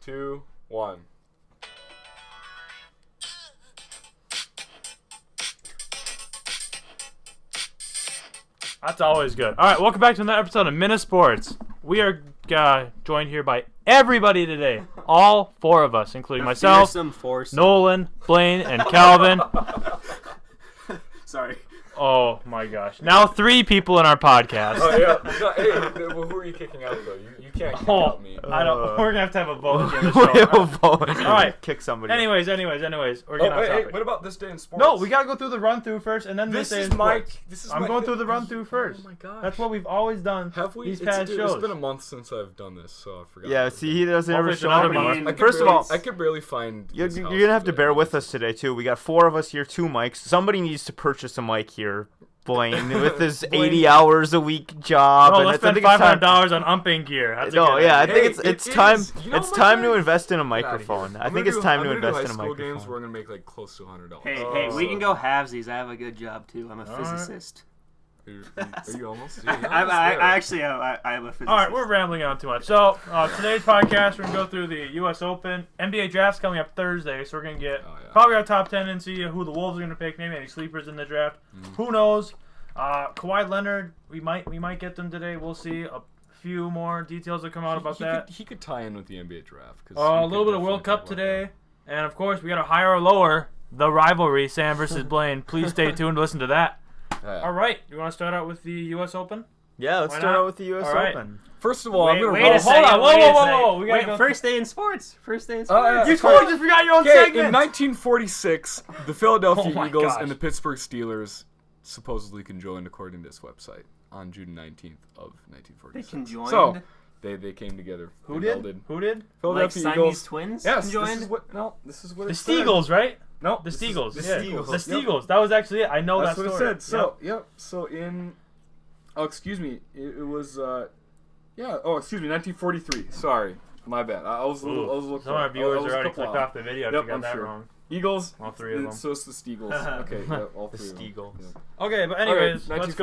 2, 1. That's always good. All right, welcome back to another episode of MinneSports. We are joined here by everybody today. All four of us, including myself, Nolan, Blayne, and Calvin. Sorry. Oh, my gosh. Now 3 people in our podcast. Oh, yeah. No, hey, who are you kicking out, though? You can't kick out me. I don't. We're going to have a vote here. We have a vote. All right. Kick somebody. Anyways. We're getting off topic. What about this day in sports? No, we got to go through the run-through first, and then this day in sports. I'm going through the run-through first. Oh, my gosh. That's what we've always done. Have we? These past shows. It's been a month since I've done this, so I forgot. Yeah, see, he doesn't ever show another up. month. First of all, I could barely find. you're going to have to bear with us today, too. We got 4 of us here, 2 mics. Somebody needs to purchase a mic here. Blayne, with his 80 hours a week job. No, let's spend $500 on umping gear. I think it's time. It's time to invest in a microphone. I think it's time to invest in a microphone. Games, we're gonna make like close to $100. Hey, we can go halvesies. I have a good job too. I'm a physicist. Are you almost? I actually am. I am a physicist. All right, we're rambling on too much. So today's podcast, we're gonna go through the U.S. Open. NBA draft's coming up Thursday, so we're gonna get probably our top 10 and see who the Wolves are gonna pick. Maybe any sleepers in the draft. Who knows? Kawhi Leonard, we might get them today. We'll see. A few more details that come out about that. He could tie in with the NBA draft. A little bit of World Cup today, and of course we got a higher or lower the rivalry, Sam versus Blayne. Please stay tuned to listen to that. All right, you want to start out with the U.S. Open? Yeah, let's start out with the U.S. Open. First of all, I'm gonna wait a second. Whoa! We gotta go. First day in sports. You totally just forgot your own segment. In 1946, the Philadelphia Eagles gosh. and the Pittsburgh Steelers supposedly conjoined, according to this website, on June 19th of 1946. They conjoined? So they came together. Who did? Like Philadelphia Siamese Eagles. twins Yes. conjoined? This is what The it said. Steagles, right? No, The Steagles. The Yeah. Steagles. The Steagles. That was actually it. I know That's that what story. it said. So So in, excuse me. It was 1943. Sorry, my bad. I was a little. Some of our viewers are already clicked off the video if you got that wrong. Eagles. All 3 of them. So it's the Steagles. Okay, all 3 of them. Steagles. Yeah. Okay, but anyways, All right, let's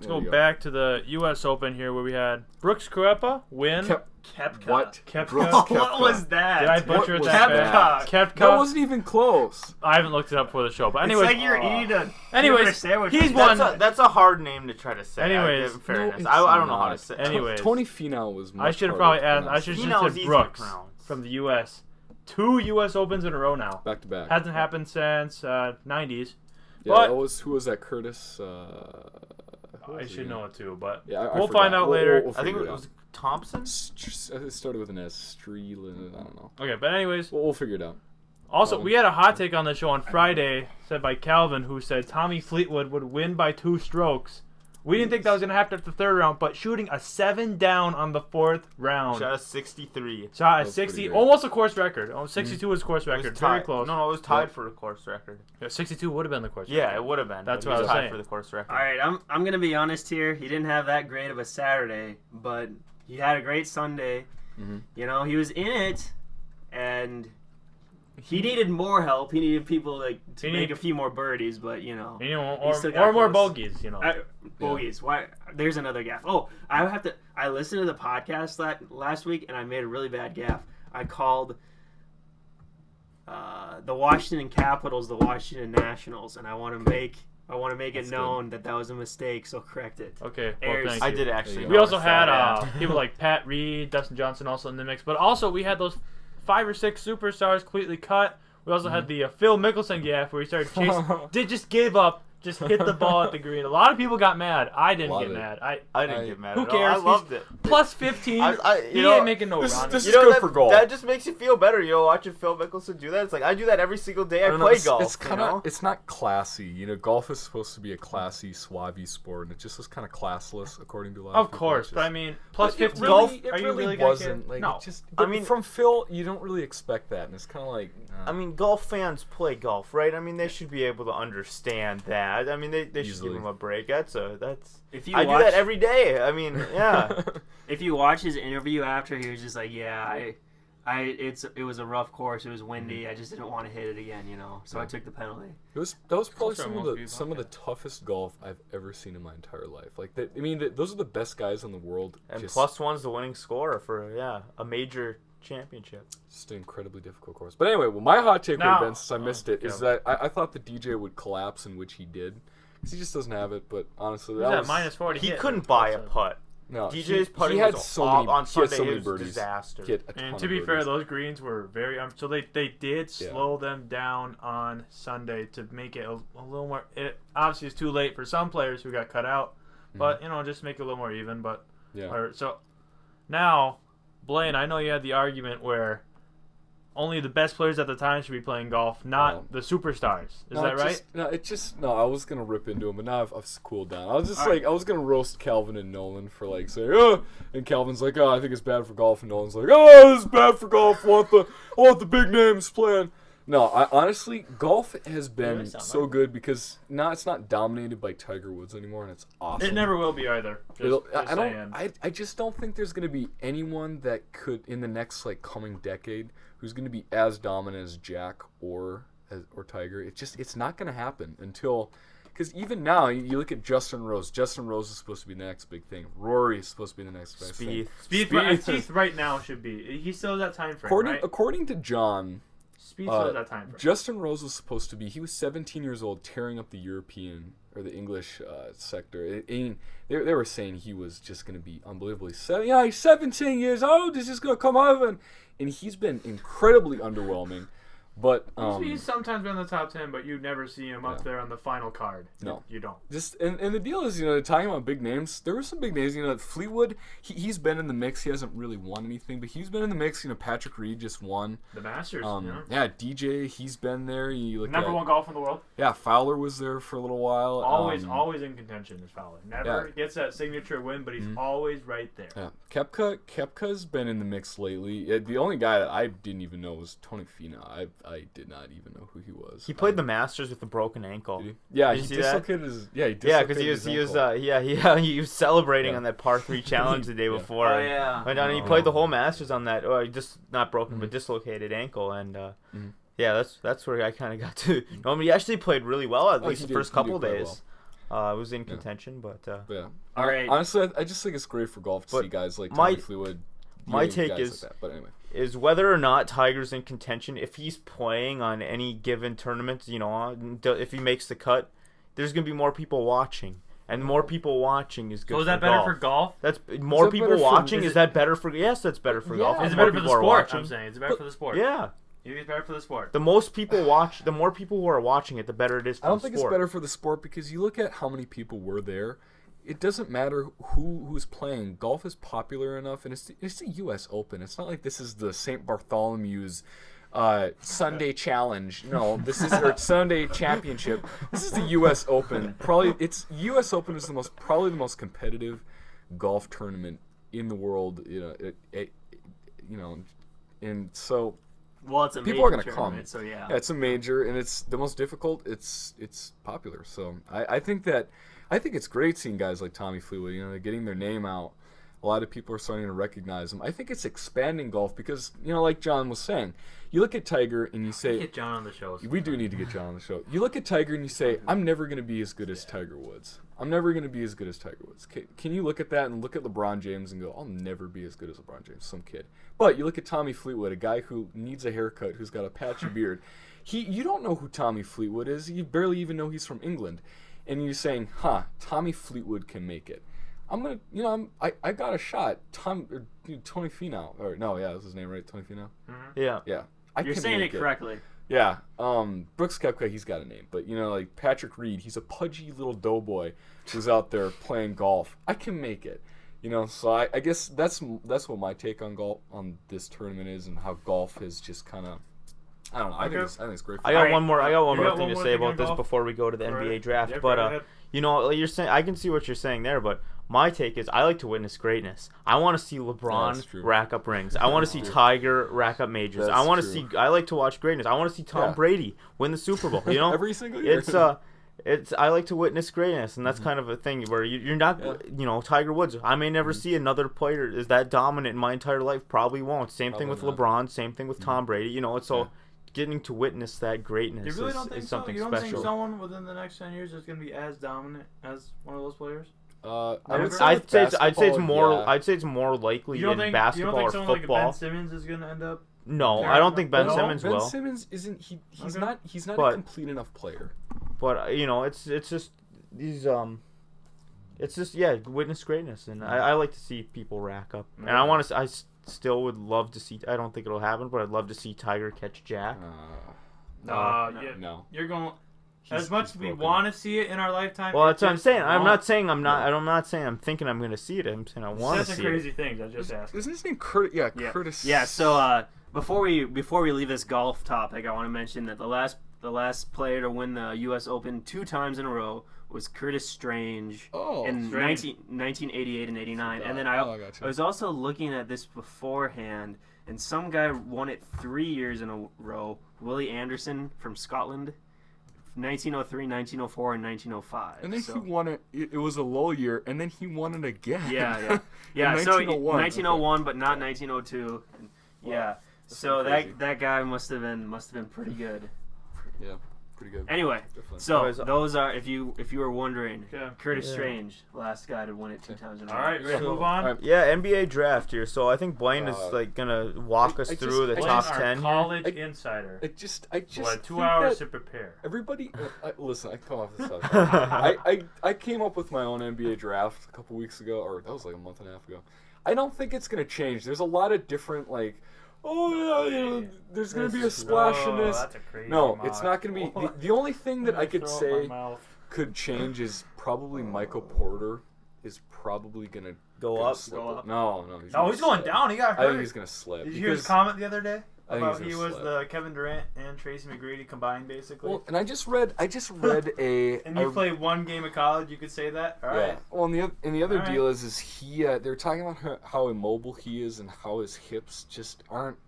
go back to the U.S. Open here where we had Brooks Koepka win. Kepka. What? Koepka. What was that? Did I butcher it was that that? bad? Koepka. That wasn't even close. I haven't looked it up for the show, but anyways. It's like you're eating a sandwich. He's won. That's a hard name to try to say. Anyways, in fairness, no, I don't know how to say. Anyways, Tony Finau was. I should have probably asked. I should have said Brooks pronounce. from the U.S. 2 U.S. Opens in a row now. Back to back. Hasn't happened since 90s. Yeah, but who was that? Curtis. I should know it too, but yeah, we'll find out later. We'll I think figure it was Thompson. It started with an S. Streeland. I don't know. Okay, but anyways. We'll figure it out. Also, we had a hot take on the show on Friday, said by Calvin, who said Tommy Fleetwood would win by 2 strokes. We didn't think that was going to happen after the 3rd round, but shooting a 7 down on the 4th round. Shot a 63. Shot at 60, almost a course record. 62 was course record, very close. No, it was tied for the course record. Yeah, 62 would have been the course record. Yeah, it would have been. That's what I was saying. For the course record. All right, I'm going to be honest here. He didn't have that great of a Saturday, but he had a great Sunday. Mm-hmm. You know, he was in it, and he needed more help. He needed people to make a few more birdies, but or more bogeys. Bogeys. Why? There's another gaff. Oh, I listened to the podcast last week, and I made a really bad gaff. I called the Washington Capitals the Washington Nationals, and I want to make it known that was a mistake. So correct it. Okay. Well, thank you. I did actually. We also had people like Pat Reed, Dustin Johnson also in the mix, but also we had those 5 or 6 superstars completely cut. We also had the Phil Mickelson gaff where he started chasing. Did just give up, just hit the ball at the green. A lot of people got mad. I didn't get mad. I didn't get mad. Who cares? I loved it. Plus 15. He ain't making no run. This is good for golf. That just makes you feel better. Watching Phil Mickelson do that. It's like I do that every single day. I play golf. It's kind of. It's not classy. Golf is supposed to be a classy, suavy sport, and it just was kind of classless according to a lot of people. Of course, but I mean, plus 15. Golf. Are It you really really wasn't. No. I mean, from Phil, you don't really expect that, and it's kind of like. I mean, golf fans play golf, right? I mean, they should be able to understand that. I mean, they should give him a break. I do that every day. I mean, yeah. If you watch his interview after, he was just like, "Yeah, it was a rough course. It was windy. I just didn't want to hit it again, So I took the penalty." That was probably some of the toughest golf I've ever seen in my entire life. Those are the best guys in the world. And +1's the winning score for a major championship. Just an incredibly difficult course. But anyway, my hot take would have been, since I missed it, is that I thought the DJ would collapse, in which he did. Because he just doesn't have it, but honestly, that was... minus 40 He couldn't buy a putt. No, DJ's putting had was so many, on Sunday, so many it was birdies. disaster. And to be fair, those greens were very... so they did slow them down on Sunday to make it a little more... It obviously is too late for some players who got cut out, but, just make it a little more even. But so now, Blayne, I know you had the argument where only the best players at the time should be playing golf, not the superstars. Is that right? I was going to rip into him, but now I've cooled down. I was just I was going to roast Calvin and Nolan for saying, oh, and Calvin's like, oh, I think it's bad for golf, and Nolan's like, oh, it's bad for golf. I want the big names playing. No, honestly, golf has been so good because now it's not dominated by Tiger Woods anymore, and it's awesome. It never will be either. I just don't think there's going to be anyone that could, in the next coming decade, who's going to be as dominant as Jack or Tiger. It's not going to happen until, because even now you look at Justin Rose. Justin Rose is supposed to be the next big thing. Rory is supposed to be the next big thing. Spieth right now should be. He still has that time frame. According to John. That time frame. Justin Rose was supposed to be. He was 17 years old, tearing up the European or the English sector. They were saying he was just going to be unbelievably. He's 17 years old. He's just going to come over, and he's been incredibly underwhelming. But he's sometimes been in the top 10, but you never see him up there on the final card. No, you don't. And the deal is, talking about big names. There were some big names. Fleetwood. He's been in the mix. He hasn't really won anything, but he's been in the mix. Patrick Reed just won the Masters. DJ. He's been there. Number one golf in the world. Yeah, Fowler was there for a little while. Always in contention is Fowler. Never gets that signature win, but he's always right there. Yeah, Koepka's been in the mix lately. The only guy that I didn't even know was Tony Finau. I did not even know who he was. He played the Masters with a broken ankle. Did he? Yeah, he dislocated his. Yeah, he dislocated because he was celebrating on that par 3 challenge the day before. Oh yeah. And he played the whole Masters on that. Just not broken, but dislocated ankle. And that's where I kind of got to. He actually played really well at least the first couple days. It was in contention, but all right. Honestly, I just think it's great for golf to see guys like Tommy Fleetwood. My take is whether or not Tiger's in contention, if he's playing on any given tournament, if he makes the cut, there's going to be more people watching. And more people watching is good for golf. So is that better for golf? That's more people watching. Is that better for... Yes, that's better for golf. Is it better for the sport? I'm saying. Is it better for the sport? Yeah. You think it's better for the sport? The most people watch, the more people who are watching it, the better it is for the sport. I don't think it's better for the sport because you look at how many people were there. It doesn't matter who's playing. Golf is popular enough, and it's the U.S. Open. It's not like this is the St. Bartholomew's Sunday Challenge. No, this is our Sunday Championship. This is the U.S. Open. U.S. Open is probably the most competitive golf tournament in the world. And so. Well, it's a people are going to come. So yeah, it's a major, and it's the most difficult. It's popular. So I think it's great seeing guys like Tommy Fleetwood. They're getting their name out. A lot of people are starting to recognize them. I think it's expanding golf because like John was saying, you look at Tiger and you say, get John on the show. We do need to get John on the show. You look at Tiger and you say, I'm never going to be as good as Tiger Woods. I'm never going to be as good as Tiger Woods. Can you look at that and look at LeBron James and go, I'll never be as good as LeBron James, some kid. But you look at Tommy Fleetwood, a guy who needs a haircut, who's got a patchy beard. You don't know who Tommy Fleetwood is. You barely even know he's from England. And you're saying, Tommy Fleetwood can make it. I'm going to, I got a shot. Tony Finau. That's his name, right? Tony Finau? Mm-hmm. Yeah. Yeah. You're saying it correctly. Yeah. Brooks Koepka, he's got a name. But, like Patrick Reed, he's a pudgy little doughboy who's out there playing golf. I can make it. So I guess that's what my take on golf, on this tournament is, and how golf is just kind of, I don't know. I think it's great. I got one more thing to say about this before we go to the NBA draft. Yeah, but you're saying, I can see what you're saying there, but my take is I like to witness greatness. I want to see LeBron rack up rings. I want to see Tiger rack up majors. I like to watch greatness. I want to see Tom Brady win the Super Bowl. Every single year. I like to witness greatness, and that's kind of a thing where you're not, Tiger Woods. I may never see another player is that dominant in my entire life. Probably won't. Same thing with LeBron. Same thing with Tom Brady. Getting to witness that greatness is something special. You don't think someone within the next 10 years is going to be as dominant as one of those players? I Never? would say I'd say it's basketball, more. yeah. I'd say it's more likely You don't in think basketball or someone like football. Ben Simmons is gonna end up? No, Fair I don't enough. think Ben No? Simmons Ben will. Simmons isn't he's Okay. not But- a complete enough player. But it's just these it's just witness greatness, and I like to see people rack up, and I want to. Still would love to see. I don't think it'll happen, but I'd love to see Tiger catch Jack. No. You're going. He's- As much he's as we broken. want to see it in our lifetime. Well, it that's what I'm just saying. I'm won't. not saying I'm not. No. I'm not saying I'm thinking I'm going to see it. I'm saying I want to That's see a it. crazy thing. I just asked. Isn't his name Curtis? Yeah, Yeah. Curtis. Yeah. So before we leave this golf topic, I want to mention that the last player to win the U.S. Open 2 times in a row was Curtis Strange in Strange. 1988 and 89. And then I I gotcha. was also looking at this beforehand, and some guy won it 3 years in a row. Willie Anderson from Scotland, 1903, 1904, and 1905. And then So- he won it. It was a low year, and then he won it again. Yeah. In So 1901. 1901, but not 1902. Yeah. So pretty crazy. that guy must have been pretty good. Yeah, pretty good. Anyway, Definitely. so Guys, those are if you were wondering, Okay. Curtis Yeah. Strange, last guy to win it 2 times in a row. All right, ready to So- move on. Alright. Yeah, NBA draft here. So I think Blayne is Uh, gonna walk us I through the just- top Our 10. college I- insider. I just We'll have 2 think hours that to prepare. everybody. Listen, I come off this subject. I came up with my own NBA draft a couple weeks ago, or that was like a month and a half ago. I don't think it's gonna change. There's a lot of different there's gonna be a splash in this. That's a crazy No, mock. it's not gonna be. The only thing that I could Throw it in say my mouth. could change is probably Michael Porter is probably gonna Go gonna up. slip Go up. up. No, No, gonna he's going slip. down. He got I think hurt. he's gonna slip. Did you hear his because- comment the other day? I think About he's he gonna was slip. the Kevin Durant and Tracy McGrady combined, basically. Well, and I just read a. and you played 1 game of college, you could say that? All Yeah. right. Well, and the other All right. deal is he. They're talking about how immobile he is and how his hips just aren't.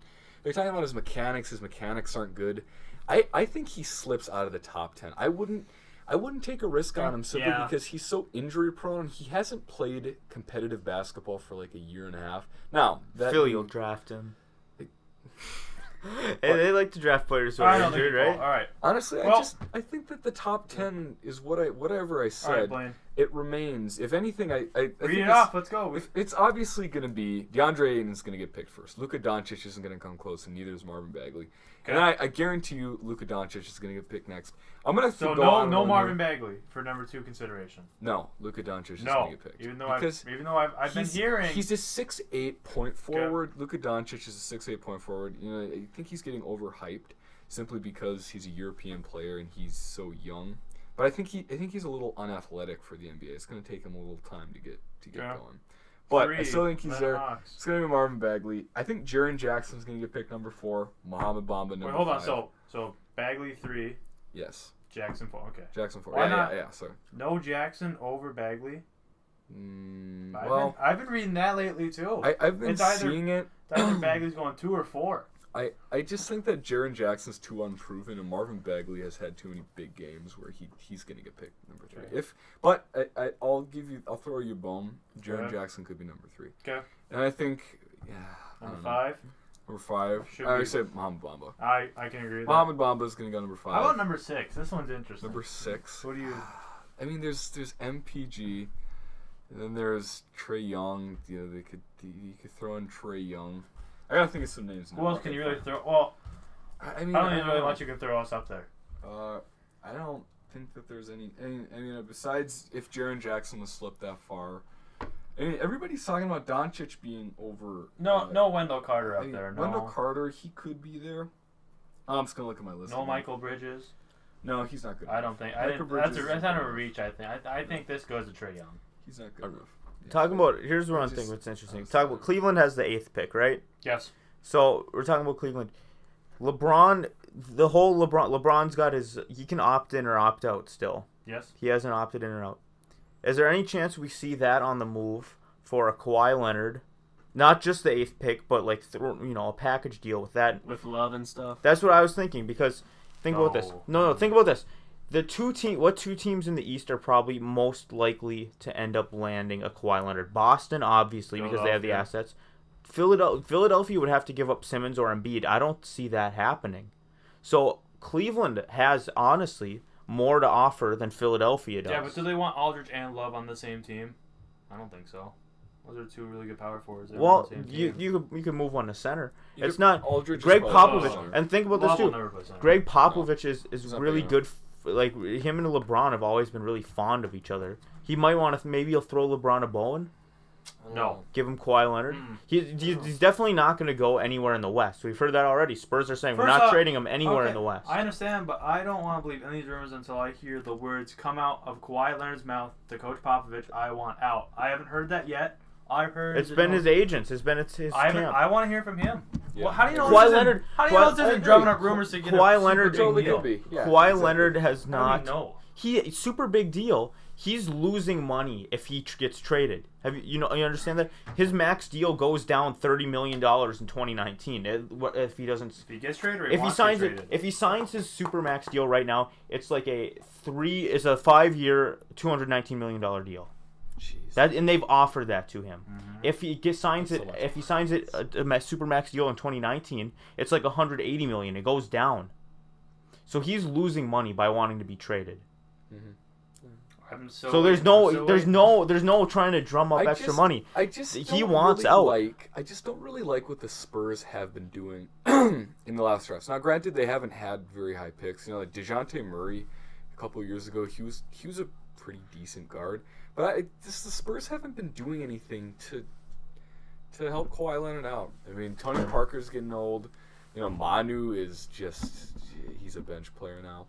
They're talking about his mechanics. His mechanics aren't good. I think he slips out of the top 10. I wouldn't take a risk on him simply Yeah. because he's so injury prone. He hasn't played competitive basketball for like a year and a half. Now that Philly will draft him. Hey, they like to draft players who I are don't think injured, he right? will. All right. honestly, Well- I think that the top 10 is whatever I All right, said. Blayne. It remains. If anything, I think Read it it's- off. Let's go. It's obviously going to be DeAndre Ayton's going to get picked first. Luka Doncic isn't going to come close, and neither is Marvin Bagley. And I guarantee you, Luka Doncic is going to get picked next. I'm going to So go on no one Marvin here. Bagley for number 2 consideration. No, Luka Doncic is No, going to get picked. even though because I've been hearing. he's a 6'8" point forward. Luka Doncic is a 6'8" point forward. You know, I think he's getting overhyped simply because he's a European player and he's so young. But I think he's a little unathletic for the NBA. It's going to take him a little time to get Yeah. going. But 3, I still think he's Atlanta there. Hawks. It's going to be Marvin Bagley. I think Jaren Jackson's going to get picked number 4. Muhammad Bamba number 5. Wait, hold on. So Bagley 3, Yes. Jackson 4. Okay. Jackson 4. Why yeah, not? yeah, sorry. No Jackson over Bagley. Well, I've been reading that lately too. I've been it's either- seeing it. It's either Bagley's going 2 or 4. I just think that Jaren Jackson's too unproven, and Marvin Bagley has had too many big games where he's going to get picked number 3. Okay. But I'll throw you a bone. Jaren Okay. Jackson could be number 3. Okay. And I think, I Number don't know. 5. Number 5. Should I already be- said Muhammad Bamba. I can agree with Muhammad Bamba is going to go number that. 5. How about number 6? This one's interesting. Number 6. What do you? I mean, there's MPG, and then there's Trey Young. You know, you could throw in Trey Young. I gotta think of some names. Who else can you really throw? Well, I mean, I don't even really know. want you can throw us up there. I don't think that there's any. I mean, besides if Jaren Jackson was slipped that far. I mean, everybody's talking about Doncic being over. No Wendell Carter up I mean, there. No. Wendell Carter, he could be there. I'm just gonna look at my list. No again. Michael Bridges. No, he's not good. I enough. don't think. Michael Bridges That's isn't kind good of a enough. reach. I think. I think this goes to Trey Young. He's not good enough. Yeah. Talking about here's one Just- thing that's interesting. Talk about Cleveland has the 8th pick, right? Yes. So we're talking about Cleveland. LeBron's got he can opt in or opt out still. Yes. He hasn't opted in or out. Is there any chance we see that on the move for a Kawhi Leonard? Not just the 8th pick, but like a package deal with that. with love and stuff. That's what I was thinking because think about this. No. No, think about this. What 2 teams in the East are probably most likely to end up landing a Kawhi Leonard? Boston, obviously, because they have the Philadelphia. assets. Philadelphia would have to give up Simmons or Embiid. I don't see that happening. So Cleveland has honestly more to offer than Philadelphia does. Yeah, but do they want Aldridge and Love on the same team? I don't think so. Those are two really good power forwards. Well, you could move one to center. It's not Aldridge Greg is Popovich. center. And think about this Love will too. never play center. Greg Popovich is not really big good. Like him and LeBron have always been really fond of each other. He might want to maybe he'll throw LeBron a bone. No. Give him Kawhi Leonard. He's definitely not going to go anywhere in the West. We've heard that already. Spurs are saying we're First not off, trading him anywhere okay, in the West. I understand, but I don't want to believe any of these rumors until I hear the words come out of Kawhi Leonard's mouth to Coach Popovich, I want out. I haven't heard that yet. I've heard It's been his agents. It's been his camp. I want to hear from him. Yeah. Well, how do you know Kawhi this Leonard- isn't, how do you know this I isn't agree. drumming up rumors to get Kawhi a super Leonard big totally deal? could be. Yeah, Kawhi exactly. Leonard has How do not. you know? He super big deal. He's losing money if he gets traded. You understand that? His max deal goes down $30 million in 2019 if he doesn't. If he gets traded, or If he signs it, if he signs his super max deal right now, it's like a 5-year, $219 million deal. Jeez. And they've offered that to him. Mm-hmm. If he signs That's it, so much. if he signs it a super max deal in 2019, it's like $180 million. It goes down. So he's losing money by wanting to be traded. So there's no trying to drum up extra money. I just He don't wants really out. I just don't really like what the Spurs have been doing in the last drafts. Now, granted, they haven't had very high picks. Like DeJounte Murray, a couple of years ago, he was a pretty decent guard. But the Spurs haven't been doing anything to help Kawhi Leonard out. I mean, Tony Parker's getting old. Manu is he's a bench player now.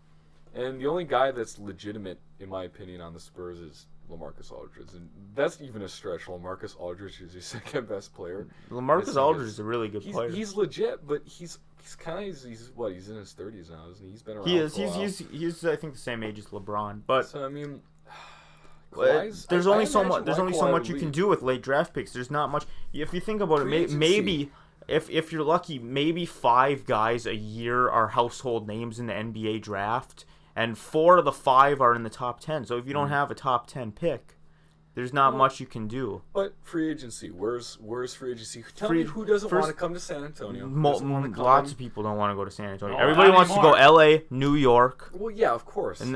And the only guy that's legitimate, in my opinion, on the Spurs is LaMarcus Aldridge. And that's even a stretch. LaMarcus Aldridge is your second best player. LaMarcus Aldridge is a really good player. He's legit, but he's in his 30s now, isn't he? He's been around He is. for a while. He's I think the same age as LeBron. But So, I mean, there's only so much. There's only so Kawhi much would you can leave. do with late draft picks. There's not much. If you think about Free it, agency. maybe if you're lucky, maybe 5 guys a year are household names in the NBA draft, and 4 of the 5 are in the top 10. So if you don't have a top 10 pick, there's not much you can do. But free agency, where's free agency? Tell me who doesn't want to come to San Antonio? Lots of people don't want to go to San Antonio. Oh, Everybody not wants to go anymore. LA, New York, Well, yeah, of course. and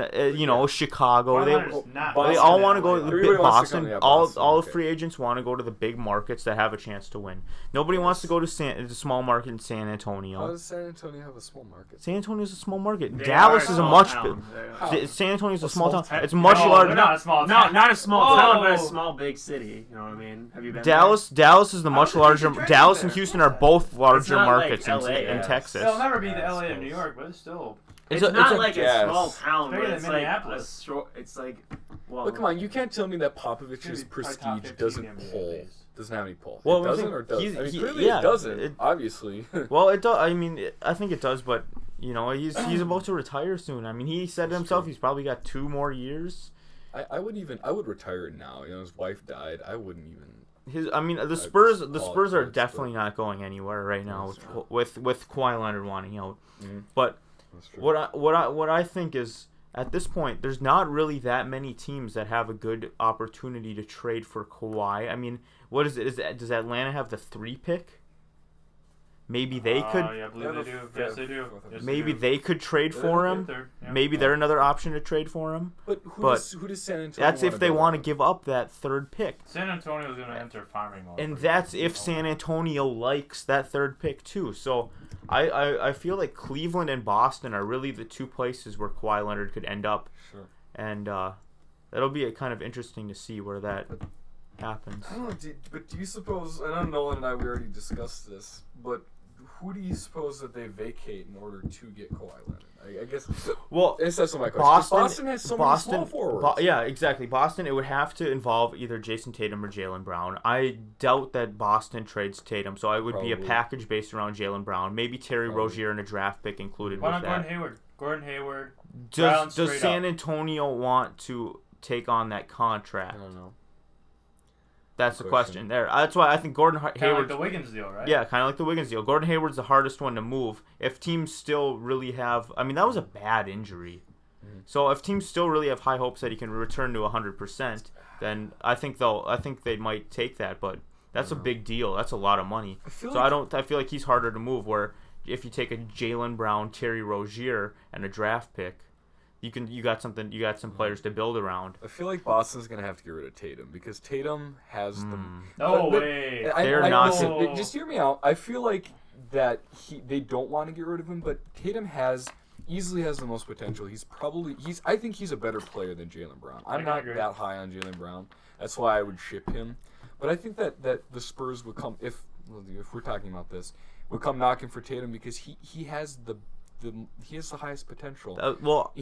Chicago. Kawhi They Leonard's not Boston. They all want to go to the Everybody big wants to come Boston. to All Boston, the free agents want to go to the big markets that have a chance to win. Nobody wants to go to the small market in San How Antonio. does San Antonio have a small market? San Antonio's a small market. They Dallas are is a small much. town. San Antonio's a small small town. town. It's much No, larger. they're not a small No, town. not a small Oh. town, but a small big city. You know what I mean? Have you been Dallas is the much think larger. they should Dallas trade and there. Houston are both larger not like markets LA, in yeah. Texas. They'll never be the Yeah, I LA of suppose. New York, but it's still. It's a- not a- like yes. a small town, but Bigger than it's like a Minneapolis. short. It's like well. But come on, you can't tell me that Popovich's Maybe probably top prestige 15 doesn't NBA pull. at least. Doesn't have any pull. Well, It the doesn't thing- or does? he's- I mean, he- clearly yeah, it doesn't. it- Obviously. Well, it does. I mean, I think it does, but he's about to retire soon. I mean, he said That's himself true. he's probably got 2 more years. I would retire now. His wife died. I wouldn't even. The Spurs call it are quits, definitely not going anywhere right now That's true. with Kawhi Leonard wanting out. Mhm. But That's true. what I think is at this point there's not really that many teams that have a good opportunity to trade for Kawhi. I mean, what is it? Does Atlanta have the 3 pick? Maybe they could. Yeah, I believe they do. Yes, they do. Yes, Maybe do. they could trade Yeah, for they him. Third, yeah. Maybe they're another option to trade for him. But but who does San Antonio? That's if they go want to with? give up that 3rd pick. San Antonio's going to enter farming mode. And that's if San Antonio likes that 3rd pick too. So I feel like Cleveland and Boston are really the 2 places where Kawhi Leonard could end up. Sure. And that'll be kind of interesting to see where that happens. I don't know, but do you suppose? I know Nolan and we already discussed this, but who do you suppose that they vacate in order to get Kawhi Leonard? I guess. Well, That's my question. Boston has so many small forwards. Yeah, exactly. Boston, it would have to involve either Jason Tatum or Jaylen Brown. I doubt that Boston trades Tatum, so it would be a Probably. package based around Jaylen Brown. Maybe Terry Probably. Rozier and a draft pick included Why with not that. Gordon Hayward? Brown Does straight San up. Antonio want to take on that contract? I don't know. That's the Good question there. That's why I think Gordon Kind of Hayward. like the Wiggins deal, right? Yeah, kind of like the Wiggins deal. Gordon Hayward's the hardest one to move. If teams still really have, I mean, that was a bad injury. Mhm. So if teams still really have high hopes that he can return to 100%, then I think they might take that. But that's a big deal. That's a lot of money. I feel So like I feel like he's harder to move. Where if you take a Jaylen Brown, Terry Rozier, and a draft pick, you got some players to build around. I feel like Boston's gonna have to get rid of Tatum because Tatum has the. No way. They're not. Listen, just hear me out. I feel like that they don't want to get rid of him, but Tatum easily has the most potential. I think he's a better player than Jaylen Brown. I'm not that high on Jaylen Brown. That's why I would ship him. But I think that the Spurs would come if we're talking about this, would come knocking for Tatum because he has the highest potential.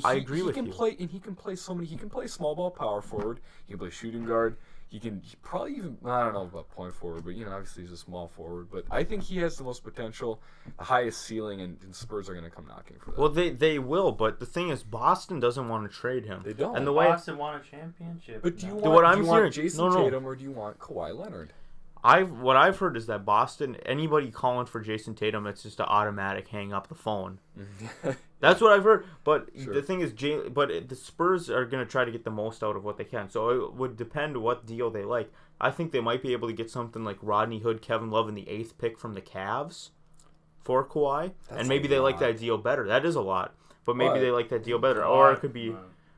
I agree with you. He can play so many. He can play small ball power forward. He can play shooting guard. He probably even, I don't know about point forward, but obviously he's a small forward. But I think he has the most potential, the highest ceiling, and Spurs are going to come knocking for that. Well, they will, but the thing is, Boston doesn't want to trade him. They don't. And Boston won a championship. But do you want Jason Tatum or do you want Kawhi Leonard? What I've heard is that Boston, anybody calling for Jason Tatum, it's just an automatic hang up the phone. That's what I've heard. But sure. The thing is, the Spurs are going to try to get the most out of what they can. So it would depend what deal they like. I think they might be able to get something like Rodney Hood, Kevin Love, and the 8th pick from the Cavs for Kawhi. And maybe they like that deal better. That is a lot. But maybe they like that deal better. Or it could be...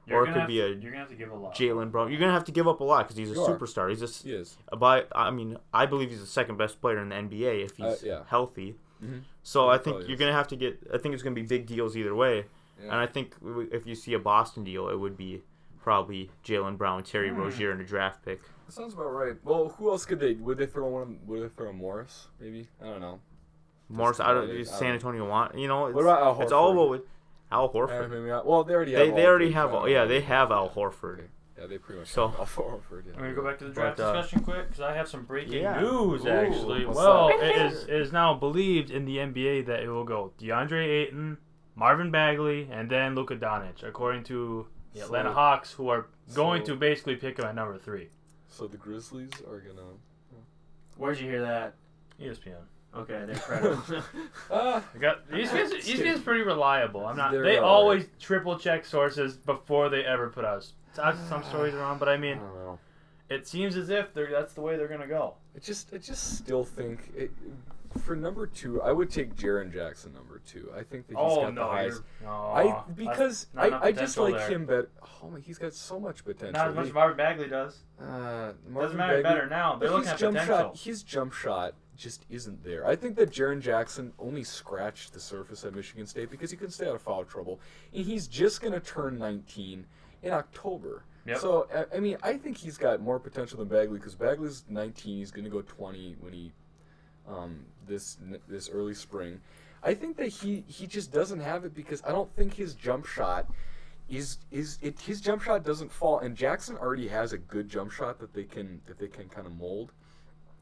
You're gonna have to give a lot. Jaylen Brown. You're gonna have to give up a lot because he's a superstar. He is. I believe he's the second best player in the NBA if he's healthy. Mm-hmm. So I think you're gonna have to get. I think it's gonna be big deals either way. Yeah. And I think if you see a Boston deal, it would be probably Jaylen Brown, Terry Rozier, and a draft pick. That sounds about right. Well, who else could they? Would they throw Morris? Maybe, I don't know. Morris. San Antonio want. What about Al Horford? It's all about Al Horford. Well, they already have. They have Al Horford. Okay. Yeah, they pretty much so, have Al Horford. Yeah. I'm gonna go back to the draft discussion quick because I have some breaking news. Ooh, actually, it is now believed in the NBA that it will go DeAndre Ayton, Marvin Bagley, and then Luka Doncic, according to the Atlanta Hawks, who are going to basically pick him at number 3. So the Grizzlies are gonna. Where'd you hear that? ESPN. Okay, they're credible. ESPN's pretty reliable. They always triple check sources before they ever put out some stories around. But I mean, it seems as if that's the way they're gonna go. I just still think for number 2, I would take Jaren Jackson number 2. I think that he's got the highest. I just like him better. Oh my, he's got so much potential. Not as much as Marvin Bagley does. Doesn't matter better now. They're looking at potential. His jump shot just isn't there. I think that Jaren Jackson only scratched the surface at Michigan State because he couldn't stay out of foul trouble, and he's just gonna turn 19 in October. Yep. So I mean, I think he's got more potential than Bagley because Bagley's 19. He's gonna go 20 when he this early spring. I think that he just doesn't have it because I don't think his jump shot his jump shot doesn't fall, and Jackson already has a good jump shot that they can kind of mold.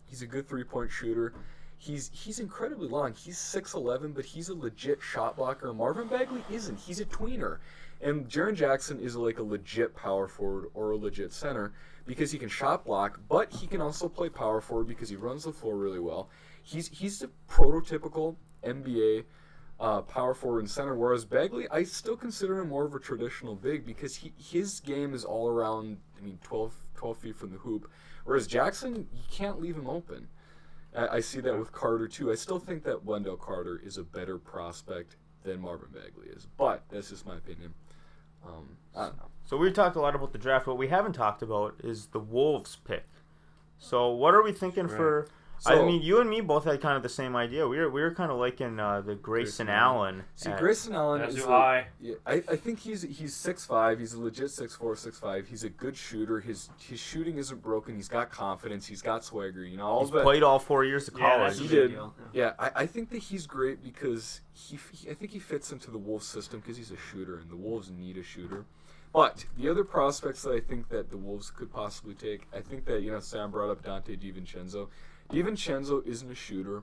He's a good 3-point shooter. He's incredibly long. He's 6'11", but he's a legit shot blocker. Marvin Bagley isn't. He's a tweener. And Jaren Jackson is like a legit power forward or a legit center because he can shot block, but he can also play power forward because he runs the floor really well. He's the prototypical NBA power forward and center, whereas Bagley, I still consider him more of a traditional big because his game is all around, 12 feet from the hoop, whereas Jackson, you can't leave him open. I see that with Carter, too. I still think that Wendell Carter is a better prospect than Marvin Bagley is, but that's just my opinion. I don't know. So we talked a lot about the draft. What we haven't talked about is the Wolves pick. So what are we thinking for... So, you and me both had kind of the same idea. We were kind of liking the Grayson Allen. See, Grayson Allen is too high. Yeah, I think he's 6'5". He's a legit 6'4", 6'5". He's a good shooter. His shooting isn't broken. He's got confidence. He's got swagger. He's played all 4 years of college. He did. Yeah, I think that he's great because I think he fits into the Wolves system because he's a shooter, and the Wolves need a shooter. But the other prospects that I think that the Wolves could possibly take, I think that Sam brought up Dante DiVincenzo. DiVincenzo isn't a shooter,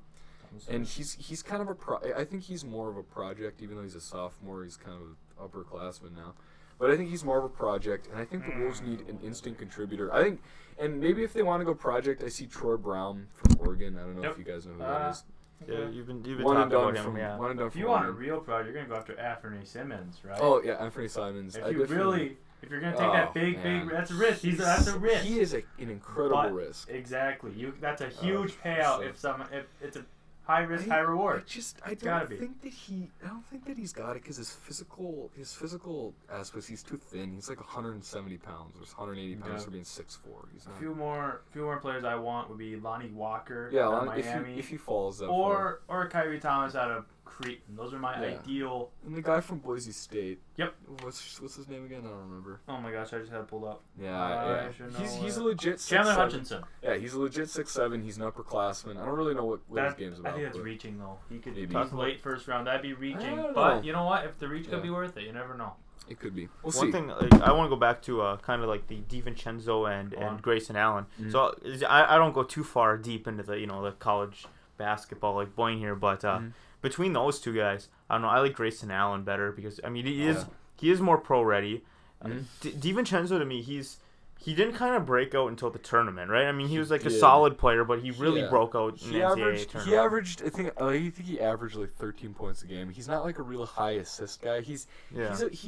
and he's kind of I think he's more of a project, even though he's a sophomore. He's kind of an upperclassman now. But I think he's more of a project, and I think the Wolves need an instant contributor. I think, and maybe if they want to go project, I see Troy Brown from Oregon. I don't know if you guys know who that is. Yeah, you've been talking about him. One and done if you want a real project, you're going to go after Anthony Simmons, right? Oh, yeah, Anthony Simmons. If you're gonna take that big, that's a risk. That's a risk. He is an incredible risk. Exactly. That's a huge payout. If it's a high risk, high reward. I Gotta don't be. think that he's got it because his physical aspects. He's too thin. He's like 170 pounds or 180 pounds for being 6'4". He's not. A few more players I want would be Lonnie Walker Yeah, out of if Miami, he falls that far. or Kyrie Thomas out of Creighton. Those are my ideal. And the guy from Boise State. Yep. What's his name again? I don't remember. Oh my gosh, I just had it pulled up. Yeah. He's a legit 6'7". Chandler Hutchinson. Yeah, he's a legit 6'7". He's an upperclassman. I don't really know what his game's about. I think that's reaching though. He could maybe. be late first round. That'd be reaching. don't But know. you know what? If the reach could be worth it, you never know. It could be. We'll One see. thing like, I want to go back to kind of like the DiVincenzo and Grayson Allen. Mhm. So I don't go too far deep into the college basketball like Blayne here, but between those two guys, I don't know. I like Grayson Allen better because I mean he is more pro ready. DiVincenzo to me he didn't kind of break out until the tournament, right? I mean, he was like a solid player, but he really broke out in the NCAA tournament. He averaged, I think he averaged like 13 points a game. He's not like a real high assist guy. He's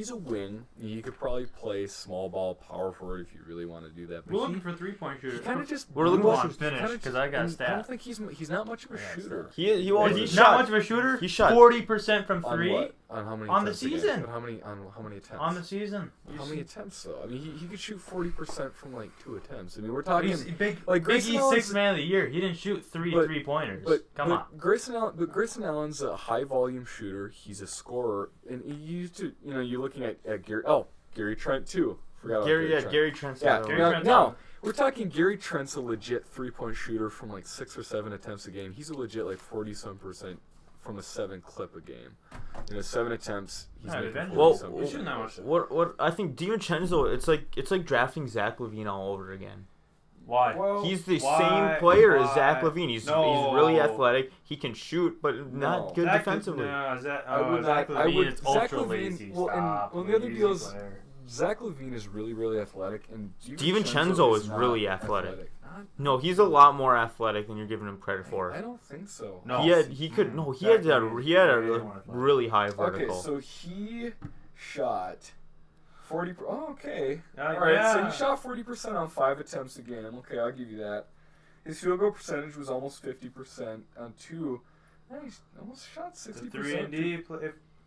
a wing. He could probably play small ball, power forward if you really want to do that. But We're looking for 3-point shooters. He kind of just We're looking for finish because I got a stat. I don't think he's not much of a shooter. He's He's shot. not much of a shooter. He shot 40% from On three what? On how many? On the attempts a game? season. But how many attempts? on the season. How many attempts though? I mean, he could shoot 40% from like 2 attempts. I mean, we're talking He's big Grayson East Allen's- 6th man of the year. He didn't shoot three But- 3-pointers. Come on. Grayson Allen's a high volume shooter. He's a scorer, and he used to. You're looking at Gary Trent too. Forgot about Gary Trent's Yeah, Gary now, Trent's now on. we're talking Gary Trent's a legit 3-point shooter from like 6 or 7 attempts a game. He's a legit like 40% from a 7 clip a game. 7 attempts, he's making eventually. 40-some Well, shouldn't that much. percent. what I think DiVincenzo it's like drafting Zach LaVine all over again. Why? Well, He's the Why? same player as Why? Zach LaVine. He's really athletic. He can shoot, but not good defensively. Zach Zach LaVine is ultra LaVine- lazy. well, Stop. and the other Lazy deal is player. Zach LaVine is really, really athletic, and DiVincenzo is not really athletic. Not- No, he's a lot more athletic than you're giving him credit for. I don't think so. No. He had a LaVine. really high Okay, vertical. so he shot 40. Oh, okay. Oh, All right, so yeah. he shot 40% on 5 attempts a game. Okay, I'll give you that. His field goal percentage was almost 50% on 2. Yeah, he almost shot 60%. 3-and-D.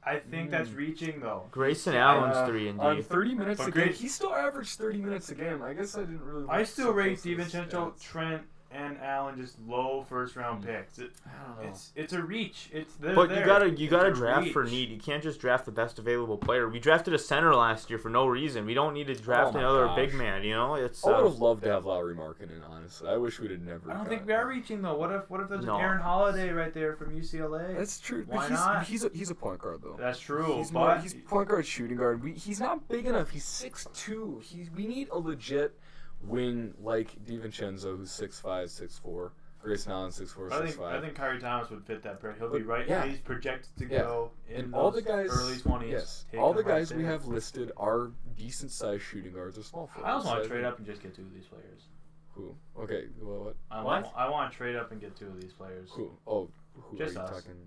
I think that's reaching though. Grayson Allen's 3 and On D. 30 minutes But a game. great- He still averaged 30 minutes a game. I guess I didn't really. I look still so rate close to the DiVincenzo, stats. Trent, and Allen just low first round picks. I don't know. It's a reach. They're But there. you gotta It's a draft for reach. need. You can't just draft the best available player. We drafted a center last year for no reason. We don't need to draft my another gosh. big man. It's I would have loved to have Lowry Markkinen, honestly. I wish we'd have never. I don't think gotten we are him. reaching though. What if there's No. an Aaron Holiday right there from UCLA? That's true. Why but not? He's a point guard though. That's true. He's but he's point guard, shooting guard. He's not big enough. He's 6'2". We need a legit wing like DiVincenzo, who's 6'5", 6'4". Grayson Allen 6'4", 6'5". I think Kyrie Thomas would fit that. He'll But, be right. yeah. He's projected to Yeah. go in And all the those guys, early 20s. yes, taking all the them right guys we there. have listed are decent sized shooting guards or small forwards. I also want So to trade think- up and just get 2 of these players. Who? Okay. Well, what? I want to trade up and get 2 of these players. Who? Oh, who Just are you us. talking?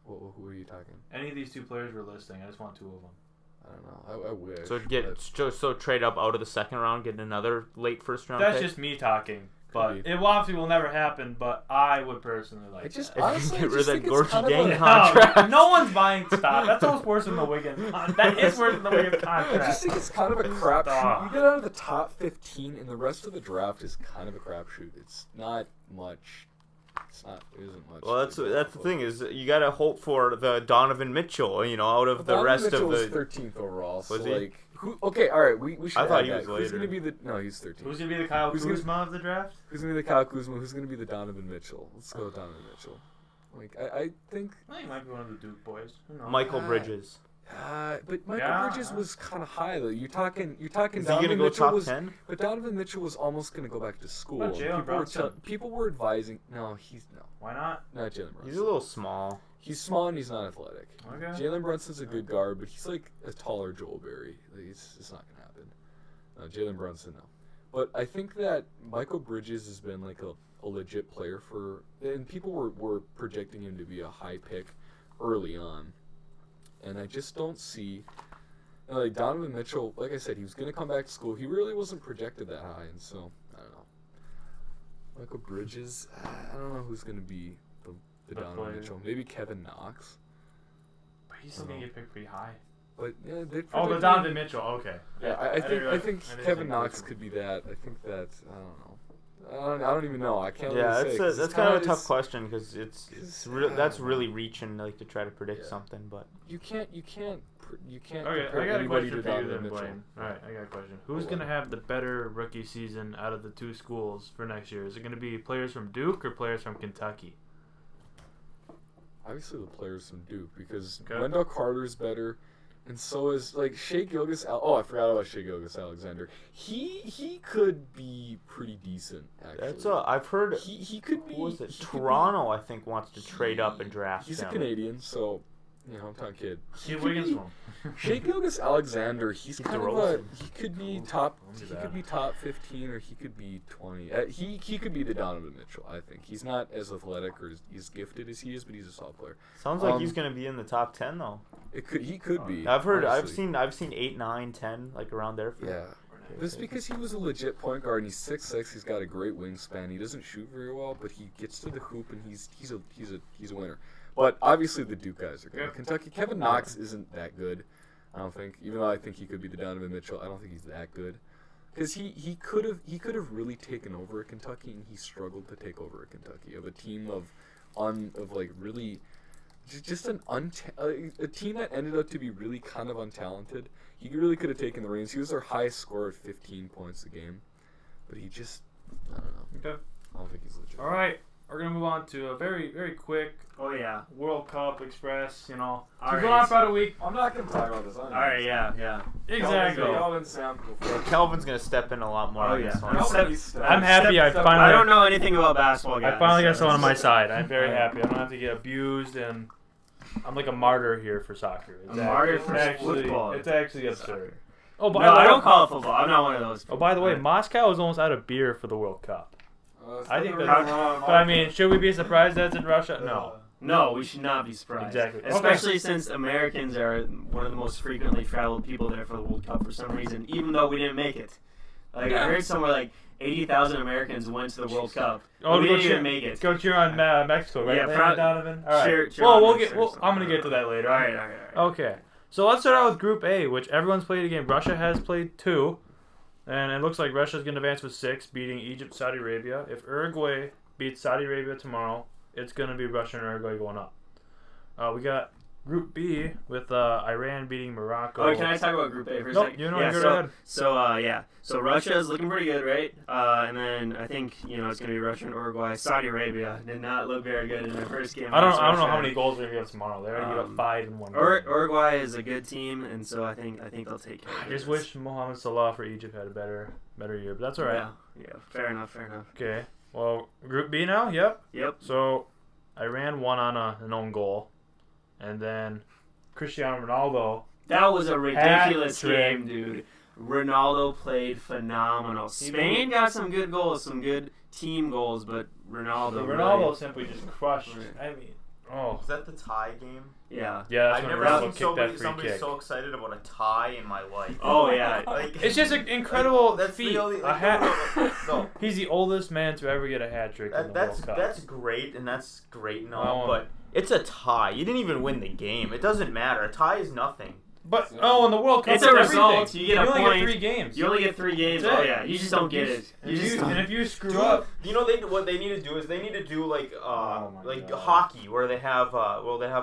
Who are you talking? Any of these 2 players we're listing, I just want 2 of them. I don't know. I wish. so trade up out of the second round, get another late first round. That's pick. just me talking. Could But be. it obviously will never happen. But I would personally like. I just that. If you honestly get I rid of just that think it's Gorgie kind of Gang a- contract. No one's buying stock. That's almost worse than the Wiggins. That is worse than the Wiggins I just contract. think it's kind of a crapshoot. Stop. You get out of the top 15, and the rest of the draft is kind of a crapshoot. It's not much. It isn't much. Well, that's the thing is you gotta hope for the Donovan Mitchell. Out of the rest Mitchell of was the. 13th overall. So Was he? like, who? Okay, all right. We should. I thought add he that. was Who's later. gonna be the? No, he's 13th. Who's gonna be the Kyle Who's gonna- Kuzma of the draft? Who's gonna be the Kyle Kuzma? Who's gonna be the Donovan Mitchell? Let's go with Donovan Mitchell. Like I think. I think he might be one of the Duke boys. Who knows? Michael Bridges. But Michael Yeah. Bridges was kind of high though. You're talking. Is he Donovan gonna go Mitchell top was, 10? But Donovan Mitchell was almost gonna go back to school. What about Jalen Brunson? People were advising. No, he's no, Why not? not Jalen Brunson. He's a little small. He's small and he's not athletic. Okay. Jalen Brunson's a good guard, but he's like a taller Joel Berry. Like, it's not gonna happen. No, Jalen Brunson, no. But I think that Michael Bridges has been like a legit player and people were projecting him to be a high pick early on, and I just don't see. Like Donovan Mitchell, like I said, he was gonna come back to school. He really wasn't projected that high, and so I don't know. Michael Bridges, I don't know who's gonna be the The Donovan player. Mitchell. Maybe Kevin Knox. But he's still gonna get picked pretty high. But yeah, they Oh, but Donovan Mitchell. Okay. Yeah, I didn't think didn't Kevin think Knox Mitchell. could be that. I think that's I don't know. I don't even know. I can't. Yeah, really say, 'cause that's it's kind of a kinda- tough question because it's I that's don't really know. reaching like to try to predict Yeah. something. But You can't Okay, compare I got a anybody question to for you Donovan then, Mitchell. Blayne. All right, I got a question. Who's Go gonna on. have the better rookie season out of the two schools for next year? Is it gonna be players from Duke or players from Kentucky? Obviously, the players from Duke because Okay. Wendell Carter's better, and so is like Shea Gilgeous. Oh, I forgot about Shea Gilgeous Alexander. He could be pretty decent actually. that's I've heard. He could be. Who was it? he could be- Toronto, I think, wants to trade up and draft He's him. a Canadian, so hometown kid. Give Wiggins one. Shea Gilgeous Alexander, he's kind of a. DeRozan. He could be Ooh, top. don't do He that. could be top 15 or he could be 20. He could be the Donovan Mitchell. I think he's not as athletic or as gifted as he is, but he's a solid player. Sounds like Um, he's gonna be in the top 10 though. He could be. I've heard. honestly. I've seen 8, 9, 10 like around there. For Yeah. This is because he was a legit point guard and he's 6'6". He's got a great wingspan. He doesn't shoot very well, but he gets to the hoop and he's a winner. But obviously the Duke guys are good. Yeah. Kentucky, Kevin Knox isn't that good. I don't think. Even though I think he could be the Donovan Mitchell, I don't think he's that good. Because he could have really taken over at Kentucky and he struggled to take over at Kentucky of a team of like really just a team that ended up to be really kind of untalented. He really could have taken the reins. He was their highest scorer at 15 points a game, but he just I don't know. Okay. I don't think he's legit. All right, we're gonna move on to a very, very quick Oh yeah. World Cup Express. You know, All so right. going on for about a week. I'm not gonna talk about this. All right. Yeah. Exactly. Calvin, Sam, go for it. Kelvin's gonna step in a lot more. Oh, on this yeah. one. I'm happy. I finally. I don't know anything about basketball, guys. I finally got so someone on my it's- side. I'm very happy. I don't have to get abused, and I'm like a martyr here for soccer. It's martyr for actually, football. It's actually absurd. Oh, by No, the way, I don't call it football. I'm not one of those. Oh, by the way, People. Moscow is almost out of beer for the World Cup. I think that's. But I mean, should we be surprised that's in Russia? No. No, we should not be surprised. Exactly. Especially since Americans are one of the most frequently traveled people there for the World Cup for some reason, even though we didn't make it. Like I heard somewhere like 80,000 Americans went to the World Cup. Oh, we go didn't cheer, even make it. Go cheer on Mexico, right? Yeah, Landon Donovan. All right. cheer well, on we'll Mexico get. or something. I'm gonna get to that later. All right. Okay. So let's start out with Group A, which everyone's played a game. Russia has played 2, and it looks like Russia's going to advance with 6, beating Egypt, Saudi Arabia. If Uruguay beats Saudi Arabia tomorrow, it's going to be Russia and Uruguay going up. We got Group B with Iran beating Morocco. Oh, can I talk about Group A for a Nope, second? you know, yeah, go so, ahead. So Russia is looking pretty good, right? And then I think it's gonna be Russia and Uruguay. Saudi Arabia did not look very good in their first game. I don't against know Russia. how many goals they're going to get tomorrow. They're going to give up 5 in one game. Uruguay is a good team, and so I think they'll take care of I just this. wish Mohamed Salah for Egypt had a better year, but that's all right. Yeah, fair enough. Okay. Well, Group B now. Yep. Yep. So, Iran won on an own goal, and then Cristiano Ronaldo. That was a ridiculous Hat-trick. game, dude. Ronaldo played phenomenal. Spain got some good goals, some good team goals, but Ronaldo. Ronaldo simply just crushed. Right. I mean, oh Was that the tie game? Yeah. yeah, that's I've when never Ronaldo seen kicked that free somebody kick. so excited about a tie in my life. Oh yeah. Like, It's just an incredible that's feat. the only. A Like, hat. no, He's the oldest man to ever get a hat trick in the that's World Cup. that's great and that's great and all, Oh. but it's a tie. You didn't even win the game. It doesn't matter. A tie is nothing. But in the World Cup, It's a result. everything. You get a only point. get 3 games. You only get 3 games. That's Oh it. yeah. You just don't get it. You just and don't. if you screw Dude, up, you know what they need to do is they need to do like Oh my like God. hockey where they have a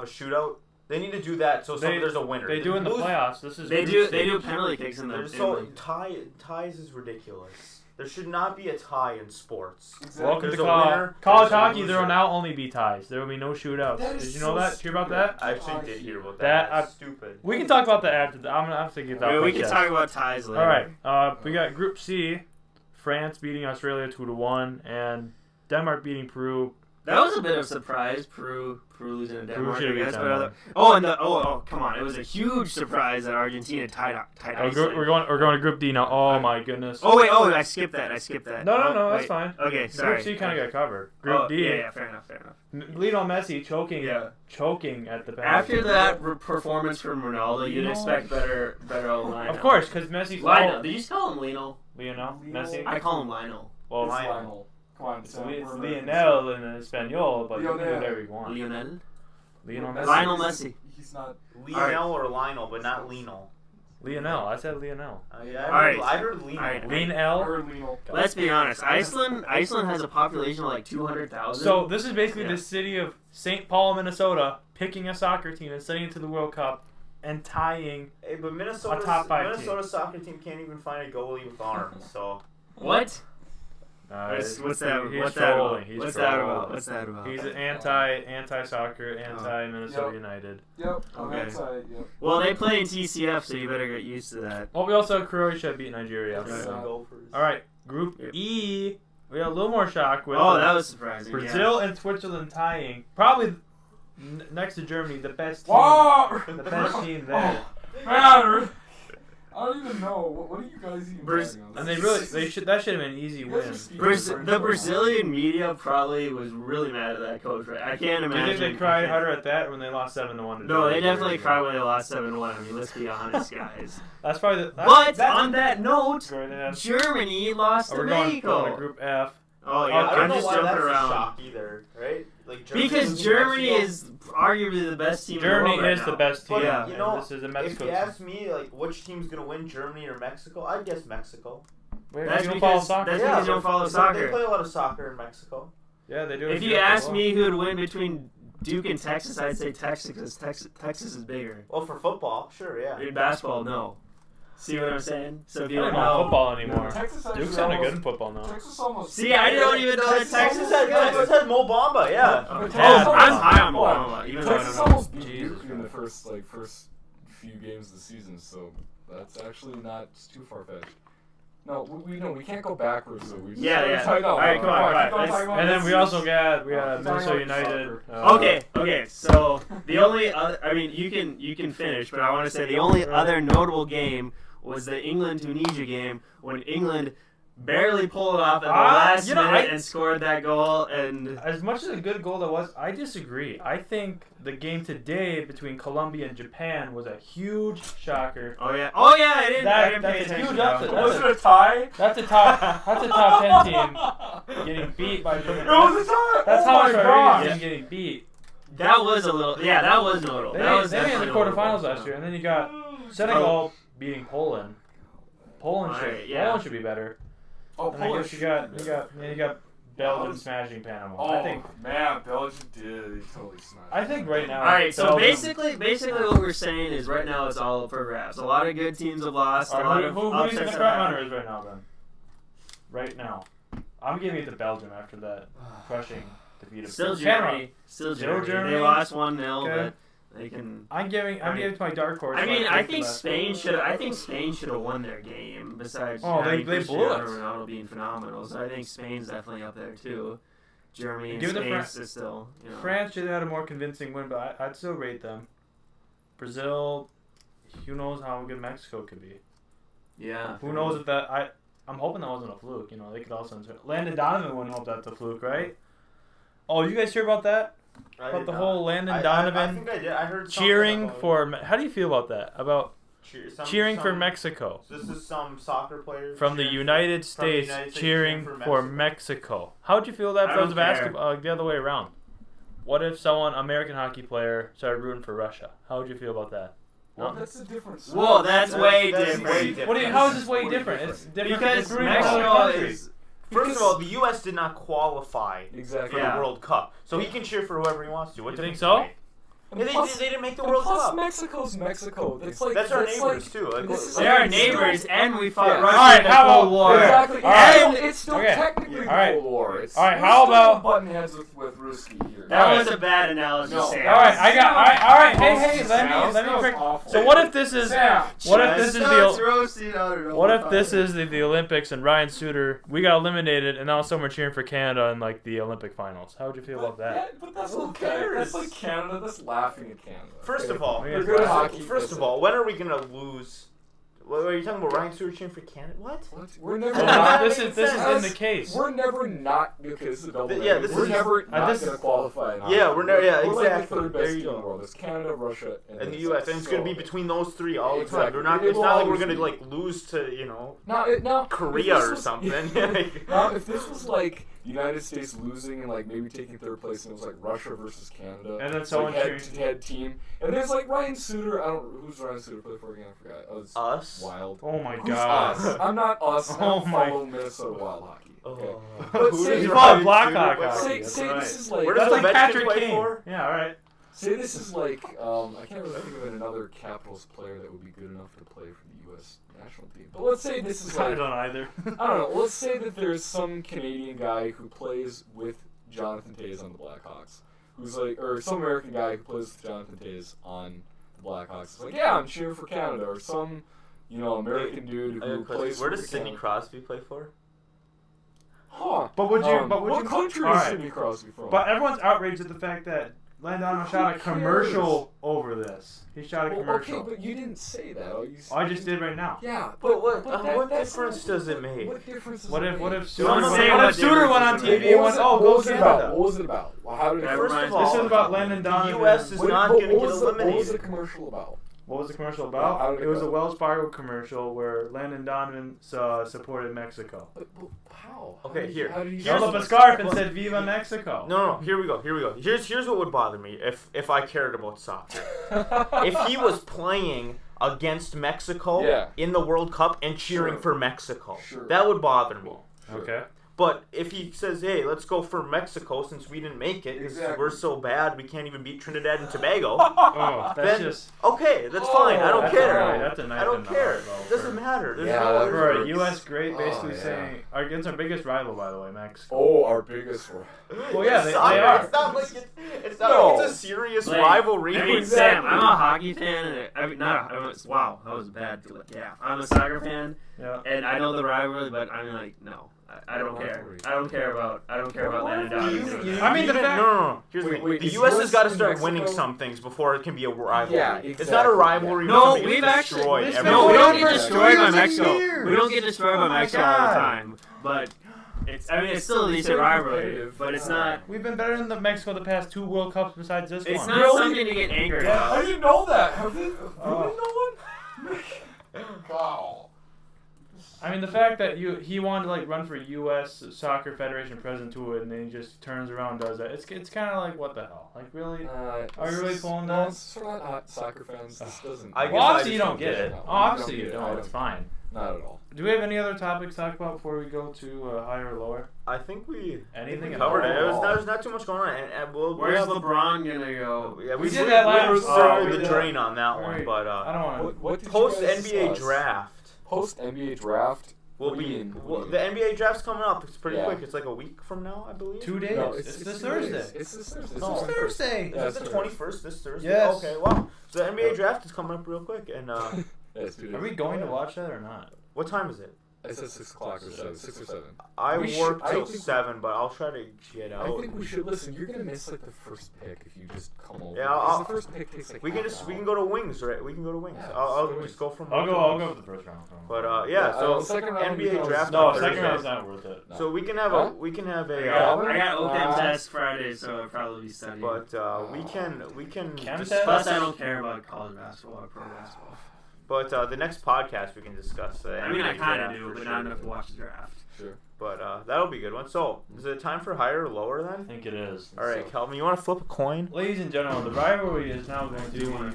shootout. They need to do that so there's a winner. they do in the Lose- playoffs. This is They group do stage. penalty kicks in the. There's so ties is ridiculous. There should not be a tie in sports. Welcome There's to a winner, college there's a hockey. There loser. will now only be ties. There will be no shootouts. That Did is you know so that? Hear about that? I actually did hear about That- that. That's stupid. We can talk about that after. I'm gonna have to get that. We can talk about ties later. All right. We got Group C. France beating Australia 2-1, and Denmark beating Peru. That was a bit of a surprise. Peru losing to Denmark. should've I guess, beat but Denmark. come on! It was a huge surprise that Argentina tied Iceland. We're going to Group D now. Oh my goodness. Oh wait! Oh, I skipped that. No, Oh, that's wait. fine. Okay, sorry. Group C kind of got covered. Group D. Yeah, fair enough. Lionel Messi choking at the penalty. After that performance from Ronaldo, you'd expect better Lionel. Of course, because Messi's Lionel. Did you just call him Lionel? Lionel Messi. I call him Lionel. Well, It's Lionel. Come on, It's Sam, we're Americans. Lionel in Espanol, but you can do Lionel. whatever you want. Lionel. Lionel Messi. Lionel Messi. He's not. Lionel or Lionel, but not Lionel. Lionel. I said Lionel. Yeah, Alright. I heard Lionel. Alright. Lionel. Or Lionel. Let's be honest. Iceland has a population of like 200,000. So this is basically Yeah. the city of St. Paul, Minnesota, picking a soccer team and sending it to the World Cup and tying. Hey, but Minnesota soccer team can't even find a goalie with arms. So what? He's What's that trolling. about? He's What's trolling. that about? What's that about? He's anti-soccer, anti-Minnesota Yep. United. Yep. Okay. Yep. Well, they play in TCF, so you better get used to that. Well, we also have Croatia beat Nigeria. Yes. Right? Gophers. All right, Group E. We got a little more shock with Oh, that was surprising. Brazil and Switzerland tying. Probably next to Germany, the best team. Whoa! The best team there. Man, I don't even know. What are you guys even talking about? And that should have been an easy win. The Brazilian media probably was really mad at that coach, right? I can't Do imagine. you think they cried harder at that when they lost 7-1? No, they definitely cried when they lost 7-1. I mean, let's be honest, guys. That's probably the. But on that note, Germany Germany lost to we're going to Mexico. Group F. Oh yeah, I I don't I'm know just why jumping that's around. a shock either, right? Like Germany Because Germany is arguably the best team in the Germany world right is now. the best team. But, Yeah. you know, and this is a if Mexico you team. ask me, like, which team's gonna win, Germany or Mexico? I'd guess Mexico. That's you don't because- follow soccer. that's because you don't follow They soccer. play a lot of soccer in Mexico. Yeah, they do. If you ask me who would win between Duke and Texas, I'd say Texas because Texas is bigger. Well, for football, sure, yeah. In basketball, no. See what I'm saying? So if I you don't don't know know, football anymore. Texas actually Duke's kind of good almost- in football now. Texas almost. see, I don't even know that Texas Texas had, is Texas good. had Mo Bamba, yeah. Oh, Texas I'm almost- high on Hold on. Oklahoma, even though I Texas don't know. almost beat Jesus Duke in the Christ. first few games of the season, so that's actually not too far fetched. No, we can't go backwards though. We just Yeah, yeah. All Alright, come on, alright, And then we also got Minnesota United. Okay. So the only other, I mean, you can finish, but I want to say the only other notable game was the England-Tunisia game when England barely pulled it off at the last minute and scored that goal. And As much as a good goal that was, I disagree. I think the game today between Colombia and Japan was a huge shocker. oh yeah, I didn't pay That's a attention. huge to upset. that. Was it a tie? That's a top 10 team getting beat by Japan. It was a tie. That's oh how my much gosh. Rodriguez getting beat. That was a little, yeah, that was notable. They That was made the definitely quarterfinals notable. last year, and then you got Senegal beating Poland. Poland Alright, yeah. Poland should be better. Oh, And I guess Polish. you got Belgium smashing Panama. Oh I think man, Belgium did. They totally smashed. I think right now. All right, so Belgium- basically what we're saying is right now it's all up for grabs. A lot of good teams have lost. A lot Alright, of who do you think upsets the have front happened. runner is right now then? Right now, I'm giving it to Belgium after that crushing defeat of Still Panama. Germany. Still Still Germany. Germany. They lost 1-0, Okay. but they can. I'm giving it to my dark horse. I mean, like I think that. Spain should. I think Spain should have won their game. Besides, Oh, they having blew Cristiano it. Ronaldo being phenomenal, so I think Spain's definitely up there too. Germany and Give it to Spain is still. You know. France should have had a more convincing win, but I'd still rate them. Brazil, who knows how good Mexico could be? Yeah. Who knows if that? I'm hoping that wasn't a fluke. You know, they could also Landon Donovan wouldn't hope that's a fluke, right? Oh, you guys hear about that? About the whole Landon Donovan I think I did. I heard something cheering about for. How do you feel about that? About cheering for some- Mexico This is some soccer player from the United States cheering for Mexico. How'd you feel that if I it was don't basketball the other way around? What if someone, American hockey player, started rooting for Russia? How would you feel about that? Well, that's a different. Whoa, that's way That's different. way different. What do you, how is this way different? It's different Because it's rooting for other Mexico countries. is. First of all, the U.S. did not qualify Exactly. for Yeah. the World Cup, so he can cheer for whoever he wants to. What You difference think so? does it make? Yeah, they didn't make the World plus Cup. Mexico's Mexico. That's like That's our that's neighbors like, too. Like, this is They like- are neighbors, and we fought Yeah. Russia Alright, in the how Cold about- War. Exactly. Alright. It's still Okay. technically the Alright. Cold War. It's, Alright, we're how still about- button heads with Ruski here. That Alright. was a bad analogy, No. Sam. All right, all right. Hey, let me. That was Prick. awful. So what if this is? Sam, What if this is Chestnuts the? roasted on a What if fire. this is the Olympics and Ryan Suter? We got eliminated, and now someone cheering for Canada in like the Olympic finals. How would you feel about that? Yeah, but that's Who okay. cares? That's like Canada. That's laughing at Canada. First okay? of all, We're good at hockey. First of all, when are we gonna lose? What are you talking about? Ryan Stewart cheering for Canada? What? We're never. Well, That this makes is sense. in the case. We're never not because of double. Yeah, this we're is- never not this gonna is- qualify. in Yeah, hockey. we're never- yeah, We're like exactly. the third There best you team in the go. world. It's Canada, Russia, And the U.S. and it's gonna be between those three all the time. Exactly. They're not. It It's will not like we're always gonna be. like lose to now Korea if this or was- something. now if this was like the United States losing and like maybe taking third place, and it was like Russia versus Canada. And then It's someone like cheering. head team, and there's like Ryan Suter. I don't who's Ryan Suter play for again. I forgot. Oh, it's Us? Wild. Oh my Who's God. us? I'm not us. I Oh don't my- follow Minnesota Wild hockey. Okay. Oh. But Who say- is You Ryan follow Ryan Blackhawk Suter? hockey. Say, That's say right. this is like Where does That's like Ovechkin Patrick play Kane. for? Yeah, all right. say this is like I can't really think of another Capitals player that would be good enough to play for the U.S. national team. But let's say this is I like don't either. I don't know. Let's say that there's some Canadian guy who plays with Jonathan Toews on the Blackhawks, who's like, or some American guy who plays with Jonathan Toews on the Blackhawks. It's like, yeah, I'm cheering for Canada, or some, American dude who plays. Where for does Sidney Canada. Crosby play for? Huh? But would you? What country all is right. Sidney Crosby from? But everyone's outraged at the fact that Landon shot a commercial over this. He shot a Well, commercial. okay, but you didn't say that. Oh, you said, I just did right now. Yeah, But what that's difference not- does it make? What difference does What it if make? Suter Don't went, say what what if Suter went on difference does it TV make. and went, oh, go was it about? Canada? What was it about? Well, how did it First of of all, This is about Landon the Donovan. U.S. is not going to get eliminated. What was the commercial about? What was the commercial How about? did It it was go? a Wells Fargo commercial where Landon Donovan supported Mexico. But how? Okay, How here. How did he Held up a do scarf and that? said "Viva Mexico." No, here we go. Here's what would bother me if I cared about soccer. If he was playing against Mexico Yeah. in the World Cup and cheering Sure. for Mexico, Sure. that would bother me. Sure. Okay. But if he says, "Hey, let's go for Mexico since we didn't make it, 'cause Exactly. we're so bad we can't even beat Trinidad and Tobago," Oh, that's then just okay, that's Oh, fine. I don't that's care. alright. That's a nice I don't and care. not, though, It doesn't for- matter. There's Yeah, no that for a hurts. U.S. great, basically Oh, yeah. saying against our biggest rival, by the way, Mexico. Oh, our biggest one. Well, yeah, It's they soccer. are. It's not like it's not No. like it's a serious Blayne, rivalry. I mean, Exactly. Sam, I'm a hockey fan, and wow, that was bad. Yeah, I'm a soccer fan, Yeah. and I know the rivalry, but I'm like, no, I don't care. I don't care about Landon Donovan. I mean, the fact- no. Here's the Wait, thing. wait, The is U.S. US has got to and start Mexico- winning some things before it can be a rivalry. Yeah, It's not a exactly. rivalry. No, when we've get actually- destroyed it's every been No, we going don't on get for destroyed by 2 Mexico. years. We don't get destroyed by Oh my Mexico all the God. time, but it's still a decent rivalry, but it's not. We've been better than Mexico the past 2 World Cups besides this It's one. not Really? something to get angry Yeah. I about. didn't know that. Have they? Oh. No one? Wow. I mean, the fact that he wanted to run for U.S. Soccer Federation president to it, and then he just turns around and does that. It's kind of like, what the hell? Like, really? Are you really pulling no, that? it's for not soccer fans. This doesn't. I guess Well, I obviously you just don't get it. No, Oh, obviously you you don't get it. don't. It's fine. Not at all. Do we have any other topics to talk about before we go to higher or lower? I think we Anything at covered it. all? There's not too much going on, and we'll Where's have LeBron gonna go? Yeah, We did that last- through we the did drain on that All one, right. but I don't want What did you post guys NBA discuss? draft Post NBA draft. will What do you be mean? What well, do you the mean? NBA draft's coming up. It's pretty Yeah. quick. It's like a week from now, I believe. 2 days. No, it's this 2 Thursday. days. It's this Thursday. No, It's It's this Thursday. Yeah, Is it the it's 21st this Thursday? Yes. Okay, wow. So the NBA Yep. draft is coming up real quick, and Yeah, it's 2 days. Are we going to watch that or not? what time is it? It says 6 o'clock or 7. 6 or 7. I We should- work I till think- 7, but I'll try to get out. I think we should listen. You're gonna miss like the first pick if you just come over. Yeah, Because I'll- the first pick takes like. we can half just an we can hour. go to Wings, right? We can go to Wings. Yeah, I'll let's go to just go from. I'll go for the first round. But yeah, Yeah, so second round NBA becomes- draft. No, on second Thursday. round's not worth it. No. So we can have Huh? we can have I a. got OChem test Friday, so I'll probably be studying. But we can Chem discuss. Plus, I don't care about college basketball or pro basketball. But the next podcast we can discuss. I mean, I NBA kind draft of do, for but sure. not enough to watch the draft. Sure. But that'll be a good one. So is it time for higher or lower I then? think it is. All right, So- Kelvin, you want to flip a coin? Ladies and gentlemen, the rivalry is now going to be renewed.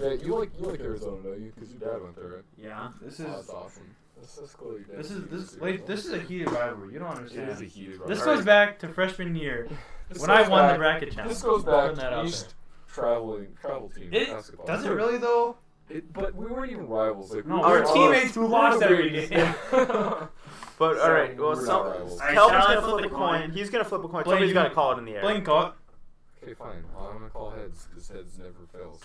Yeah, you like Arizona, don't you? Because your dad went there, right? Yeah. This Oh, is that's awesome. That's cool. Your dad this is went this to wait, this is a Arizona. heated rivalry. You don't It understand. is a heated This rivalry. goes back to freshman year This when I goes won the back- bracket challenge. This goes Putting back that out East travel team It basketball. does it really though? But we weren't even rivals. Like, No, we we were were teammates who lost every game. But So, all right, well, we're some not rivals. Alright, Kelvin's shall I gonna flip flip a a coin. coin? He's gonna flip a coin. Blayne, Somebody's you- got to call it in the air. Blayne caught. Okay, fine. I'm gonna call heads because heads never fails.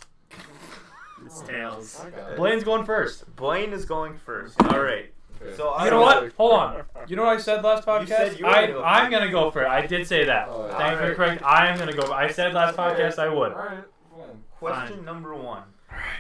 It's tails. I got it. Blaine's going first. Blayne is going first. All right. Okay. So You know what? Hold on. You know what I said last podcast? said you were gonna go I'm gonna go for it. I did say that. Oh, yeah. Thank you for Alright. correcting. I am gonna go. I said last podcast I would. All right. Fine. Question number 1.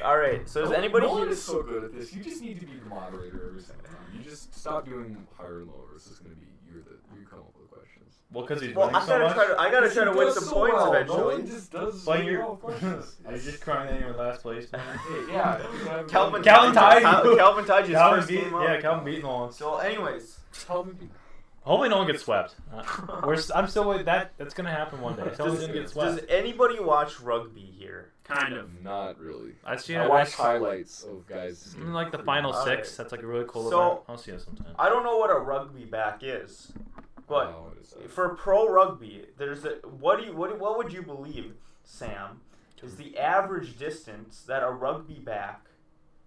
All right. So does anybody No one here? is so good at this. You just need to be the moderator every single time. You just stop doing higher and lower. It's just gonna be you come up with the questions. Well, because he's Well, winning I so gotta much. try to He win does some so points well. No eventually. one just does Blaigne, so you're. well questions. Are you just crying that you're in last place, man? Hey, yeah. Calvin Calvin tied you. Calvin tied you his Calvin first beat. game up. Yeah, Calvin beat Nolan. So, anyways, Calvin beat. Hopefully no one gets swept. I'm still with that. That's gonna happen one day. Someone's gonna get swept. Does anybody watch rugby here? Kind of. Not really. I watch highlights of guys. like the final All 6. right. That's like a really cool So- event. I'll see it sometime. I don't know what a rugby back is, but What is that? for pro rugby, there's a what would you believe, Sam, is the average distance that a rugby back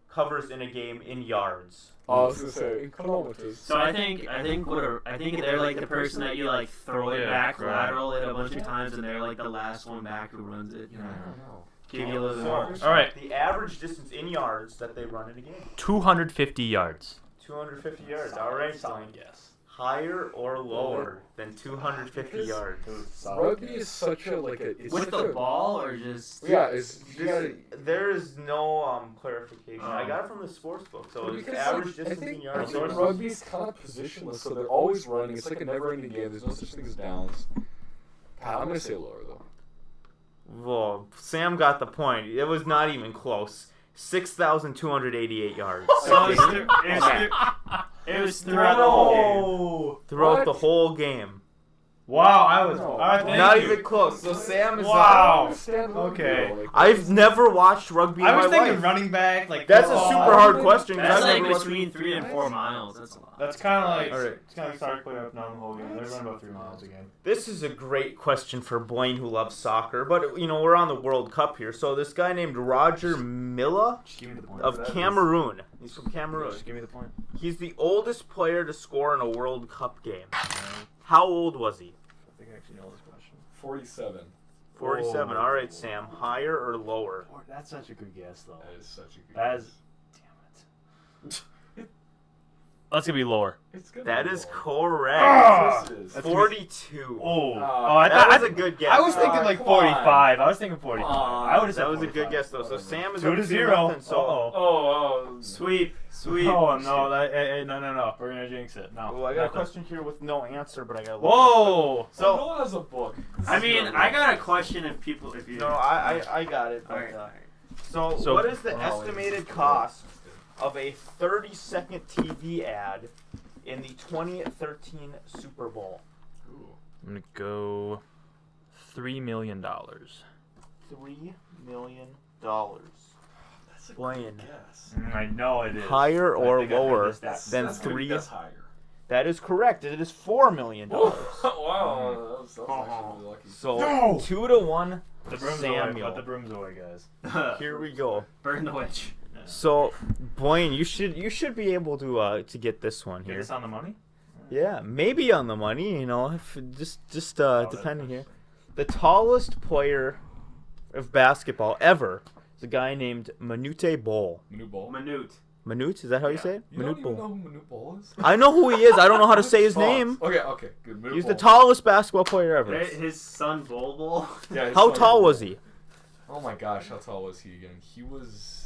covers in a game in yards? I was gonna say in kilometers. So I think they're like the person that you like throw it back lateral it a bunch of times, and they're like the last one back who runs it. You know, give you a little more. All right. The average distance in yards that they run in a game. 250 yards. 250 yards. All right, Solid Blayne. guess. Higher or lower than 250 yards? Rugby is such a it's With such the a, ball or just? Yeah, you gotta, There is no clarification. I got it from the sports book. So it's because, average I distance in think yards. rugby's kind of positionless, so they're always running. It's like a never-ending game. There's no such thing as downs. God, I'm gonna say lower though. Well, Sam got the point. It was not even close. 6,288 yards. So it was throughout the whole game. Throughout What? the whole game. Wow, I was. No. Thank Not you. even close. So Sam is Wow. Okay. I've never watched rugby in I was my thinking life. running back, like That's a football. super hard question. 'cause That's I've like never watched- between 3 and 4 miles. That's a lot. That's kind of like. All right. It's kind of like start clear up down the whole game. They run about 3 miles a game. This is a great question for Blayne, who loves soccer. But, we're on the World Cup here. So this guy named Roger Milla Just give me the point. of Cameroon. He's from Cameroon. Just give me the point. He's the oldest player to score in a World Cup game. How old was he? I think I actually know this question. 47. 47. Oh. All right, Sam. Higher or lower? That's such a good guess, though. That is such a good. That is. Damn it. That's gonna be lower. It's gonna That be is lower. correct. Ah! This is. 42. I That thought was a good guess. I was thinking like Come on. 45. I was thinking 45. Come I would have said That was a 45. good guess, though. So Sam is 2 up to 2-0. 0. So Oh, Sweep. Oh no! No! We're gonna jinx it. No. Well, I got a Nothing. question here with no answer, but I got. Whoa! So no one has a book. I mean, I got a question if you. No, I got it. But, Alright. So, what is the Oh, estimated it's- cost of a 30-second TV ad in the 2013 Super Bowl? I'm gonna go $3 million. $3 million. Blayne. Yes. I know it is. Higher or lower That's than that's 3? That's higher. That is correct. It is $4 million. Wow, that was actually really lucky. So No! 2-1. The broom's away. Samuel. Put the broom's away, guys. Here we go. Burn the witch. So, Blayne, you should be able to get this one Get here. this on the money? Yeah, maybe on the money. If just Oh, depending here. The tallest player of basketball ever is a guy named Manute Bol. Manute Bol. Manute, is that how you Yeah. say it? You don't Manute even Bol. know who Manute Bol is? I know who he is. I don't know how to say his name. Okay, good. Manute He's Bol. the tallest basketball player ever. His son Bol. Yeah, his How son tall Bol. was he? Oh my gosh, how tall was he again? He was.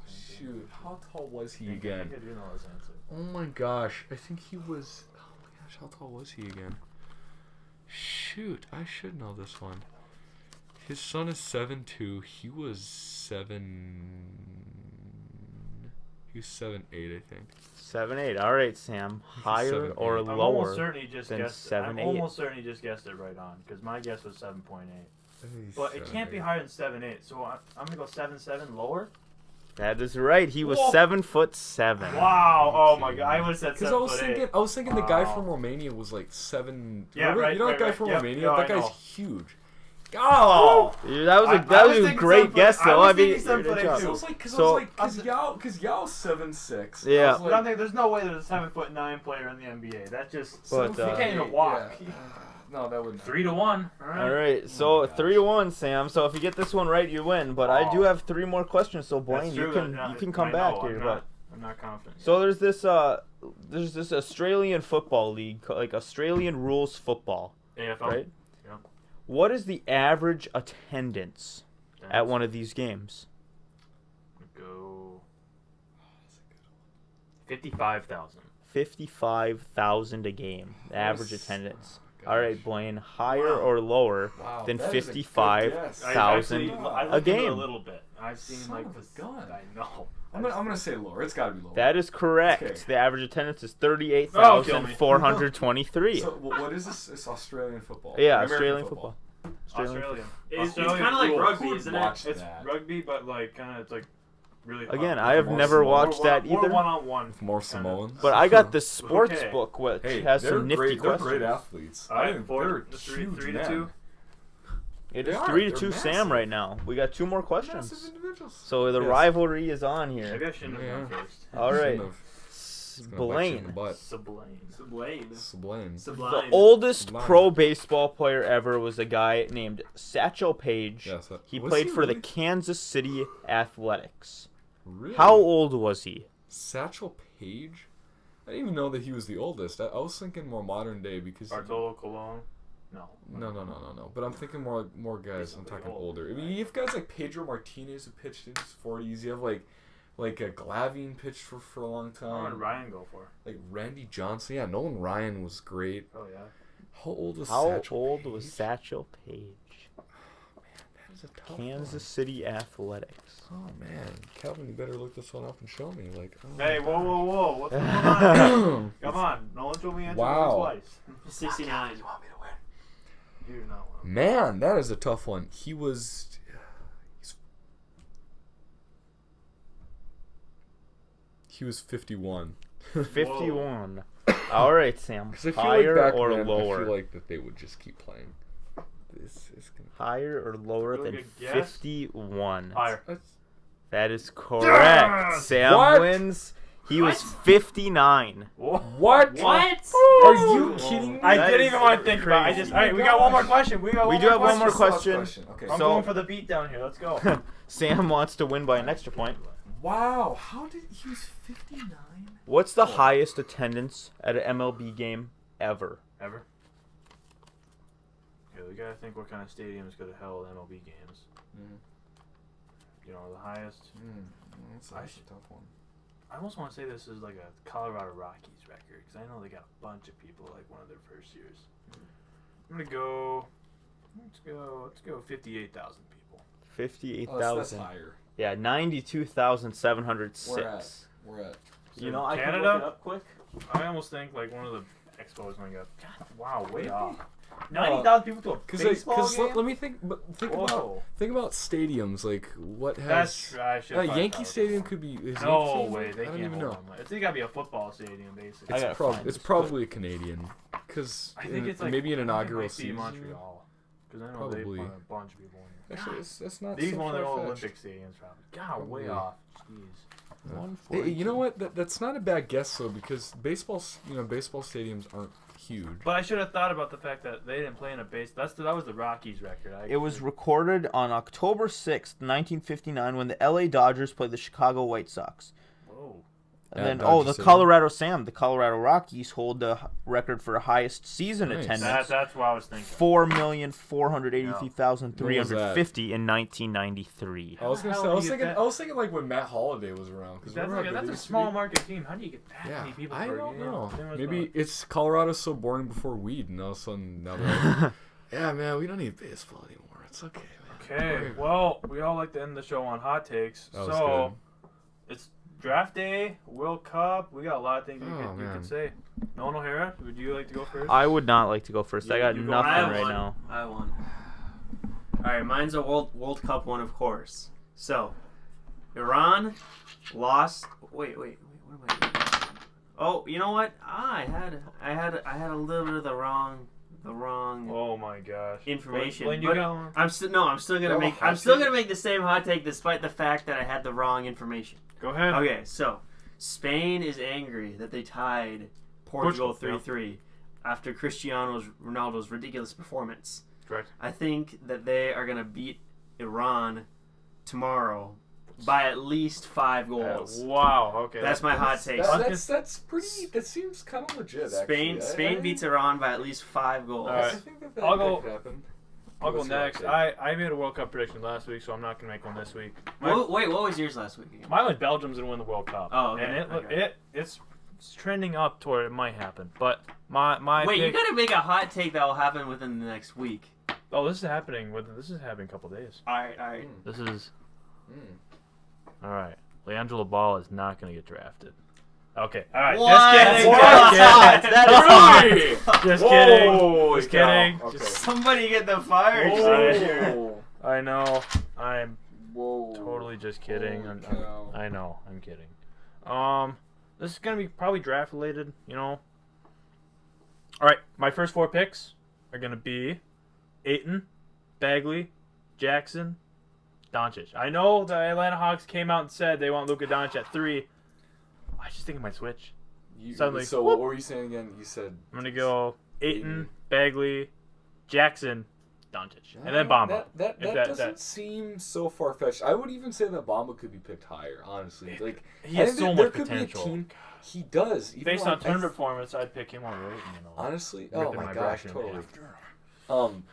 Shoot, how tall was he again? I do know this answer. Oh my gosh, I think he was. Oh my gosh, how tall was he again? Shoot, I should know this one. His son is 7'2". He was 7'8", I think. 7'8". All right, Sam. Higher 7'8". or I'm lower? almost certain he just than guessed. 7'8". I'm almost certain he just guessed it right on because my guess was 7.8. But it can't be higher than 7.8. So I'm gonna go 7.7 lower. That is right. He was Whoa. 7'7". Wow! Oh my god! I would have said Because 7.8. I was thinking the guy Wow. from Romania was like 7. Yeah, Remember? right, You know that right, guy right. from Yep, Romania? no, That I guy's know. huge. Oh! Dude, that was I a was thinking great 7'8". guess, though. I was I mean, thinking 7'8" good job. too. Because Yao's 7'6". Yeah. I was But like, I'm thinking there's no way there's a 7'9" player in the NBA. That just But, he can't even walk. Yeah. No, that wouldn't. 3-1. All right. All right, so my gosh. 3-1, Sam. So if you get this one right, you win. But I do have 3 more questions, so Blayne, That's you true, can come back here. But I'm not confident. so there's this Australian football league, like Australian rules football, AFL. right? Yeah. What is the average attendance at one of these games? Go 55,000. 55,000 a game, average Yes. attendance. Gosh. All right, Blayne, higher or lower Wow, than that is a good guess. 55,000 I a looked into it game? a little bit. I've seen Son like of a this. gun. I know. I'm gonna say lower. It's gotta be lower. That is correct. Okay. The average attendance is Oh, kill me. 38,423. So what is this? It's Australian football. Yeah, American Australian football. Australian. It's Australian kind of like rules. rugby, Who would isn't watch it? It's that? rugby, but like kind of it's like really. Again, hard. I have More never Samoan. watched that More either. one-on-one. With more Samoans. But I got the sports Okay. book, which Hey, has they're some nifty great. They're questions. great athletes. All right, I think four- they're three huge to men. two. It They is are. 3-2 They're Sam massive. right now. We got 2 more Massive questions. individuals. So the Yes. rivalry is on Maybe here. I shouldn't have gone Yeah. first. All right. Shouldn't have. It's gonna bite you in the Blayne. butt. Sublime. Sublime. Sublime. The Sublime. oldest Sublime. pro baseball player ever was a guy named Satchel Paige. Yes, He was played he for the really? Kansas City Athletics. Really? How old was he? Satchel Paige? I didn't even know that he was the oldest. I was thinking more modern day because. Bartolo Colon. No. No. But I'm thinking more guys. I'm talking old. older. I mean, you have guys like Pedro Martinez who pitched in his 40s. You have like a Glavine pitched for a long What time. did Ryan go for? Like Randy Johnson. Yeah, Nolan Ryan was great. Oh yeah. How old was How Satchel old Paige? was Satchel Paige? That is a tough Kansas one. City Athletics. Oh man, Calvin, you better look this one up and show me. Like, oh. Hey, whoa! What's going on? Come on, no one told me answer Wow. twice. 69. You want me to win? You do not want. Man, that is a tough one. He was 51. 51. All right, Sam. Because I feel Higher like back or then, lower? I feel like that they would just keep playing. This is gonna. Higher or lower Really than good guess. 51? Higher. That is correct. Yes! Sam What? wins. He was 59. What? What? Are you kidding me? I That didn't is even want to think about it. I crazy. just. All right, we got one more question. We do have one more question. Okay. I'm So- going for the beat down here. Let's go. Sam wants to win by an extra point. Wow. How did he was 59? What's the highest attendance at an MLB game ever? Ever? Okay, we gotta think what kind of stadiums could have held MLB games. You know, the highest. That's a tough one. I almost want to say this is like a Colorado Rockies record because I know they got a bunch of people like one of their first years. I'm gonna go. Let's go. 58,000 people. 58,000. That's higher. Yeah, 92,706. We're at. You know, I can Canada? look it up quick. I almost think like one of the expos might go. God, wow, way Maybe. off. 90,000 people to a baseball game. Let me think. But think Whoa. about stadiums. Like what has. That's I should. find Yankee out. Stadium could be. Is Yankee No Stadium? way, they I don't can't even hold know. on. It's gotta be a football stadium, basically. I gotta find It's this, probably a Canadian, because I think it's like maybe an I think it inaugural might be season. Montreal, because I know they Probably. put a bunch of people in here. Actually, it's not. These so one of the old far-fetched. Olympic stadiums, probably. God, way Probably. off. Jeez. Hey, you know what? That's not a bad guess though, because baseball stadiums aren't huge. But I should have thought about the fact that they didn't play in a base. That was the Rockies record. It was recorded on October 6th, 1959, when the LA Dodgers played the Chicago White Sox. Whoa. And At then, Dodger the Stadium. the Colorado Rockies hold the record for highest season Nice. attendance. That's what I was thinking. 4,483,350 in 1993. I was gonna How say, the hell I was do you thinking, get I was thinking like when Matt Holliday was around, because That's a small market team. How do you get that Yeah, many people? I for a don't game? know. There was Maybe not- it's Colorado's so boring before weed, and all of a sudden now they're like, yeah, man, we don't need baseball anymore. It's okay, man. Okay. Well, we all like to end the show on hot takes. That was So it's draft day, World Cup. We got a lot of things you man. can say. Nolan O'Hara, would you like to go first? I would not like to go first. I You- got you go nothing I right won. now. I won. All right, mine's a World Cup one, of course. So, Iran lost. Wait. What am I doing? Oh, you know what? I had a little bit of the wrong Oh my gosh. information. Blayne, you but got one? I'm still gonna Oh, make. hot I'm still take? gonna make the same hot take, despite the fact that I had the wrong information. Go ahead. Okay, so Spain is angry that they tied Portugal Portugal, 3-3 after Cristiano Ronaldo's ridiculous performance. Correct. I think that they are going to beat Iran tomorrow by at least 5 goals. Wow. Okay. That's my hot take. That's pretty. That seems kind of legit. Spain actually. Spain beats Iran by at least 5 goals. All right. I think that I'll go- could happen. I'll go What's your next. take? I made a World Cup prediction last week, so I'm not gonna make one this week. Wait, what was yours last week? again? Mine was Belgium's gonna win the World Cup. Oh, okay, And okay. it's trending up toward it might happen. But my Wait, pick, you gotta make a hot take that will happen within the next week. this is happening. This is happening in a couple days. All right. This is All right. LeAngelo Ball is not going to get drafted. Okay. All right. What? Just kidding. Just kidding. Okay. Somebody get the fire extinguisher. I know. I'm Whoa. totally just kidding. Holy cow. I know. I'm kidding. This is going to be probably draft related, you know. All right. My first 4 picks are going to be Ayton, Bagley, Jackson, Doncic. I know the Atlanta Hawks came out and said they want Luka Doncic at 3. I just think it might switch. Suddenly, so what were you saying again? You said I'm gonna go Ayton, Bagley, Jackson, Doncic, and then Bamba. That doesn't seem so far fetched. I would even say that Bamba could be picked higher. Honestly, like he has so much potential. He does. Even Based on tournament performance, I'd pick him over Ayton. You know. Honestly, Ripping oh my my gosh, bracket in totally. half.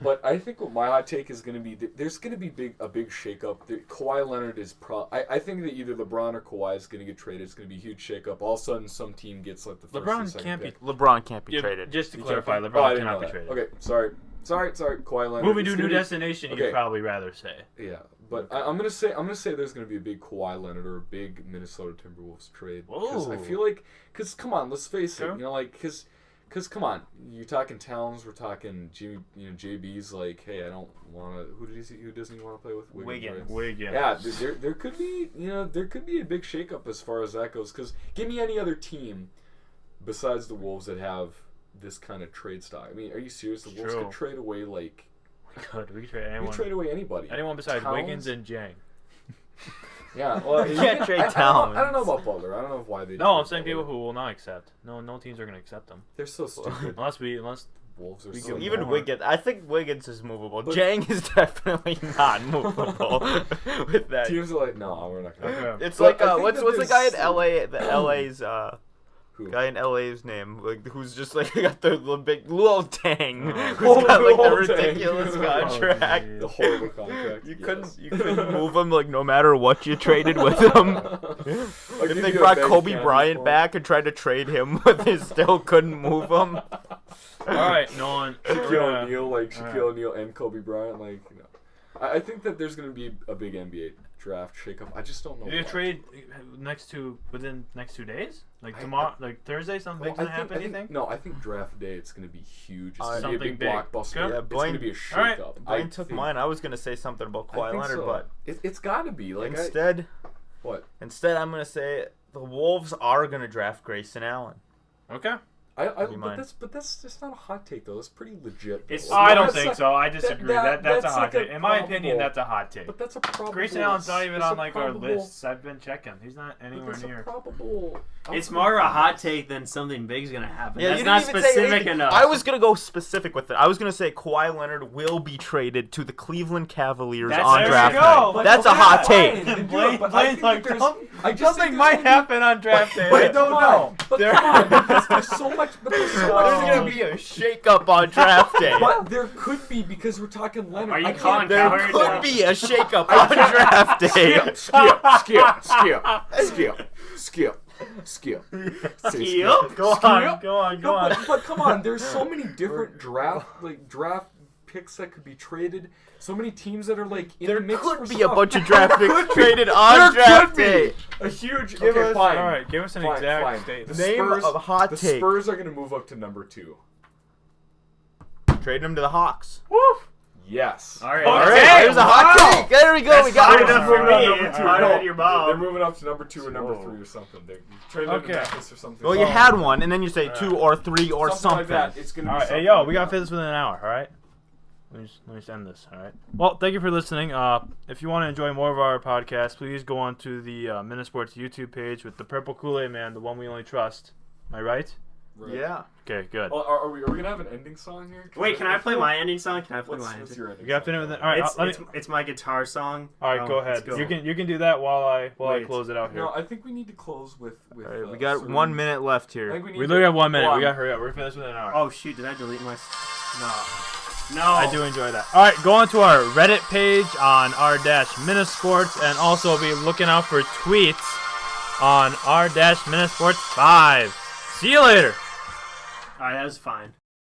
But I think what my hot take is going to be there's going to be a big shakeup. Kawhi Leonard is I think that either LeBron or Kawhi is going to get traded. It's going to be a huge shakeup. All of a sudden, some team gets like the first or second pick. LeBron can't be traded. Just to clarify, I LeBron didn't cannot know be that. traded. Okay, sorry. Kawhi Leonard. Moving to a It's new gonna be- destination, okay. you'd probably rather say. Yeah, but I'm gonna say there's gonna be a big Kawhi Leonard or a big Minnesota Timberwolves trade. Because I Whoa. feel like, come on, let's face it, Sure. you know, like, because come on, you're talking Towns, we're talking JB's like, hey, I don't want to. Who doesn't he want to play with? Wiggins. Right? Yeah, there could be there could be a big shakeup as far as that goes. Because give me any other team besides the Wolves that have this kind of trade style. I mean, are you serious? The Wolves could trade away like. We could trade We anyone. could trade away anybody. Anyone besides Towns? Wiggins and Jang. Yeah, well, You can't trade I Towns. don't know about Butler. I don't know why they. No, I'm trade saying Butler. people who will not accept. No teams are going to accept them. They're so stupid. Unless Wolves are we so give- Even dumb. Wiggins, I think Wiggins is movable. But- Jang is definitely not movable with that. Teams are like, no, we're not gonna. Okay. It's But like I think what's that the guy in there's- LA? The LA's Who? guy in LA's name, like who's just like got the big Luol Tang, Oh. who's got like the Luol Teng. ridiculous contract. The horrible contract. You yes. couldn't move him like no matter what you traded with him. I'll If give they you a brought bag Kobe candy Bryant for him. back and tried to trade him, but they still couldn't move him. All right, Nolan. Shaquille O'Neal, like All Shaquille O'Neal and Kobe Bryant, like you know. I think that there's gonna be a big NBA draft shakeup. I just don't know. You what. trade within next 2 days, like I- tomorrow, like Thursday, something Well, big's gonna happen. You think? No, I think draft day it's gonna be huge. It's gonna be a Something big big. blockbuster. Okay. Yeah, It's Blayne- gonna be a All right. shakeup. Blayne took mine. I was gonna say something about I Kawhi think Leonard, so. but It's gotta be like what? instead I'm gonna say the Wolves are gonna draft Grayson Allen. Okay. You mind? But that's just not a hot take though. It's pretty legit. It's- though. I don't That's think a- so. I disagree. That's a that's hot like take. In my probable- opinion, that's a hot take. But that's a probable. Grayson Allen's not even it's on a like probable- our lists. I've been checking. He's not but anywhere that's a near. probable. It's more of a hot take than something big's gonna happen. Yeah, That's you not didn't even say specific anything. enough. I was gonna go specific with it. I was gonna say Kawhi Leonard will be traded to the Cleveland Cavaliers That's- on there draft you night. go. But That's a okay, hot fine, take. then do it, Blayne- but I Blayne's think like, that there's- don't- I just Something think might there's gonna happen on draft day. But I don't come know. on, But come on, because there's so much. But there's so much. There's gonna be a shakeup on draft day. But there could be because we're talking Leonard. Are you I calling can't- There Coward could now? be a shakeup on draft day. Skip. Go on. No, but come on, there's so many different draft picks that could be traded. So many teams that are like in There the mix could for be a stuff. bunch of draft There picks could be. traded on There draft could be. day. A huge. Give Okay, us- fine. All right, give us an Fine, exact fine. state. The Name Spurs, of hot the take. Spurs are going to move up to number 2. Trade him to the Hawks. Yes. All right. All Okay, right, there's a hot wow. take. There we go. That's we got hot it. enough for Moving up me. to number It's 2. hot No, out of your mouth. They're moving up to number 2 or number Whoa. 3 or something. They're trading up to Okay. Memphis or something. Well, you had one, and then you say 2 or 3 or something something. like that. It's gonna All be right, hey something yo, like we got that. this within an hour. All right. Let me just end this. All right. Well, thank you for listening. If you want to enjoy more of our podcast, please go on to the MinneSports YouTube page with the Purple Kool-Aid Man, the one we only trust. Am I right? Right. Yeah. Okay, good. Oh, are we gonna have an ending song here? Wait, can I play my ending song? Can I play my What's ending? your ending? You got to song? fit it within. All right. It's my guitar song. All right, go let's ahead. go. You can do that while I Wait. close it out here. No, I think we need to close with. All right, we uh, got Serene. 1 minute left I here. think we need We to- literally have 1 minute. Hold We got on. to hurry up. We're gonna finish within an hour. Oh shoot! Did I delete my? No. I do enjoy that. All right, go on to our Reddit page on r-MinneSports, and also be looking out for tweets on r-MinneSports 5. See you later. All right, that was fine.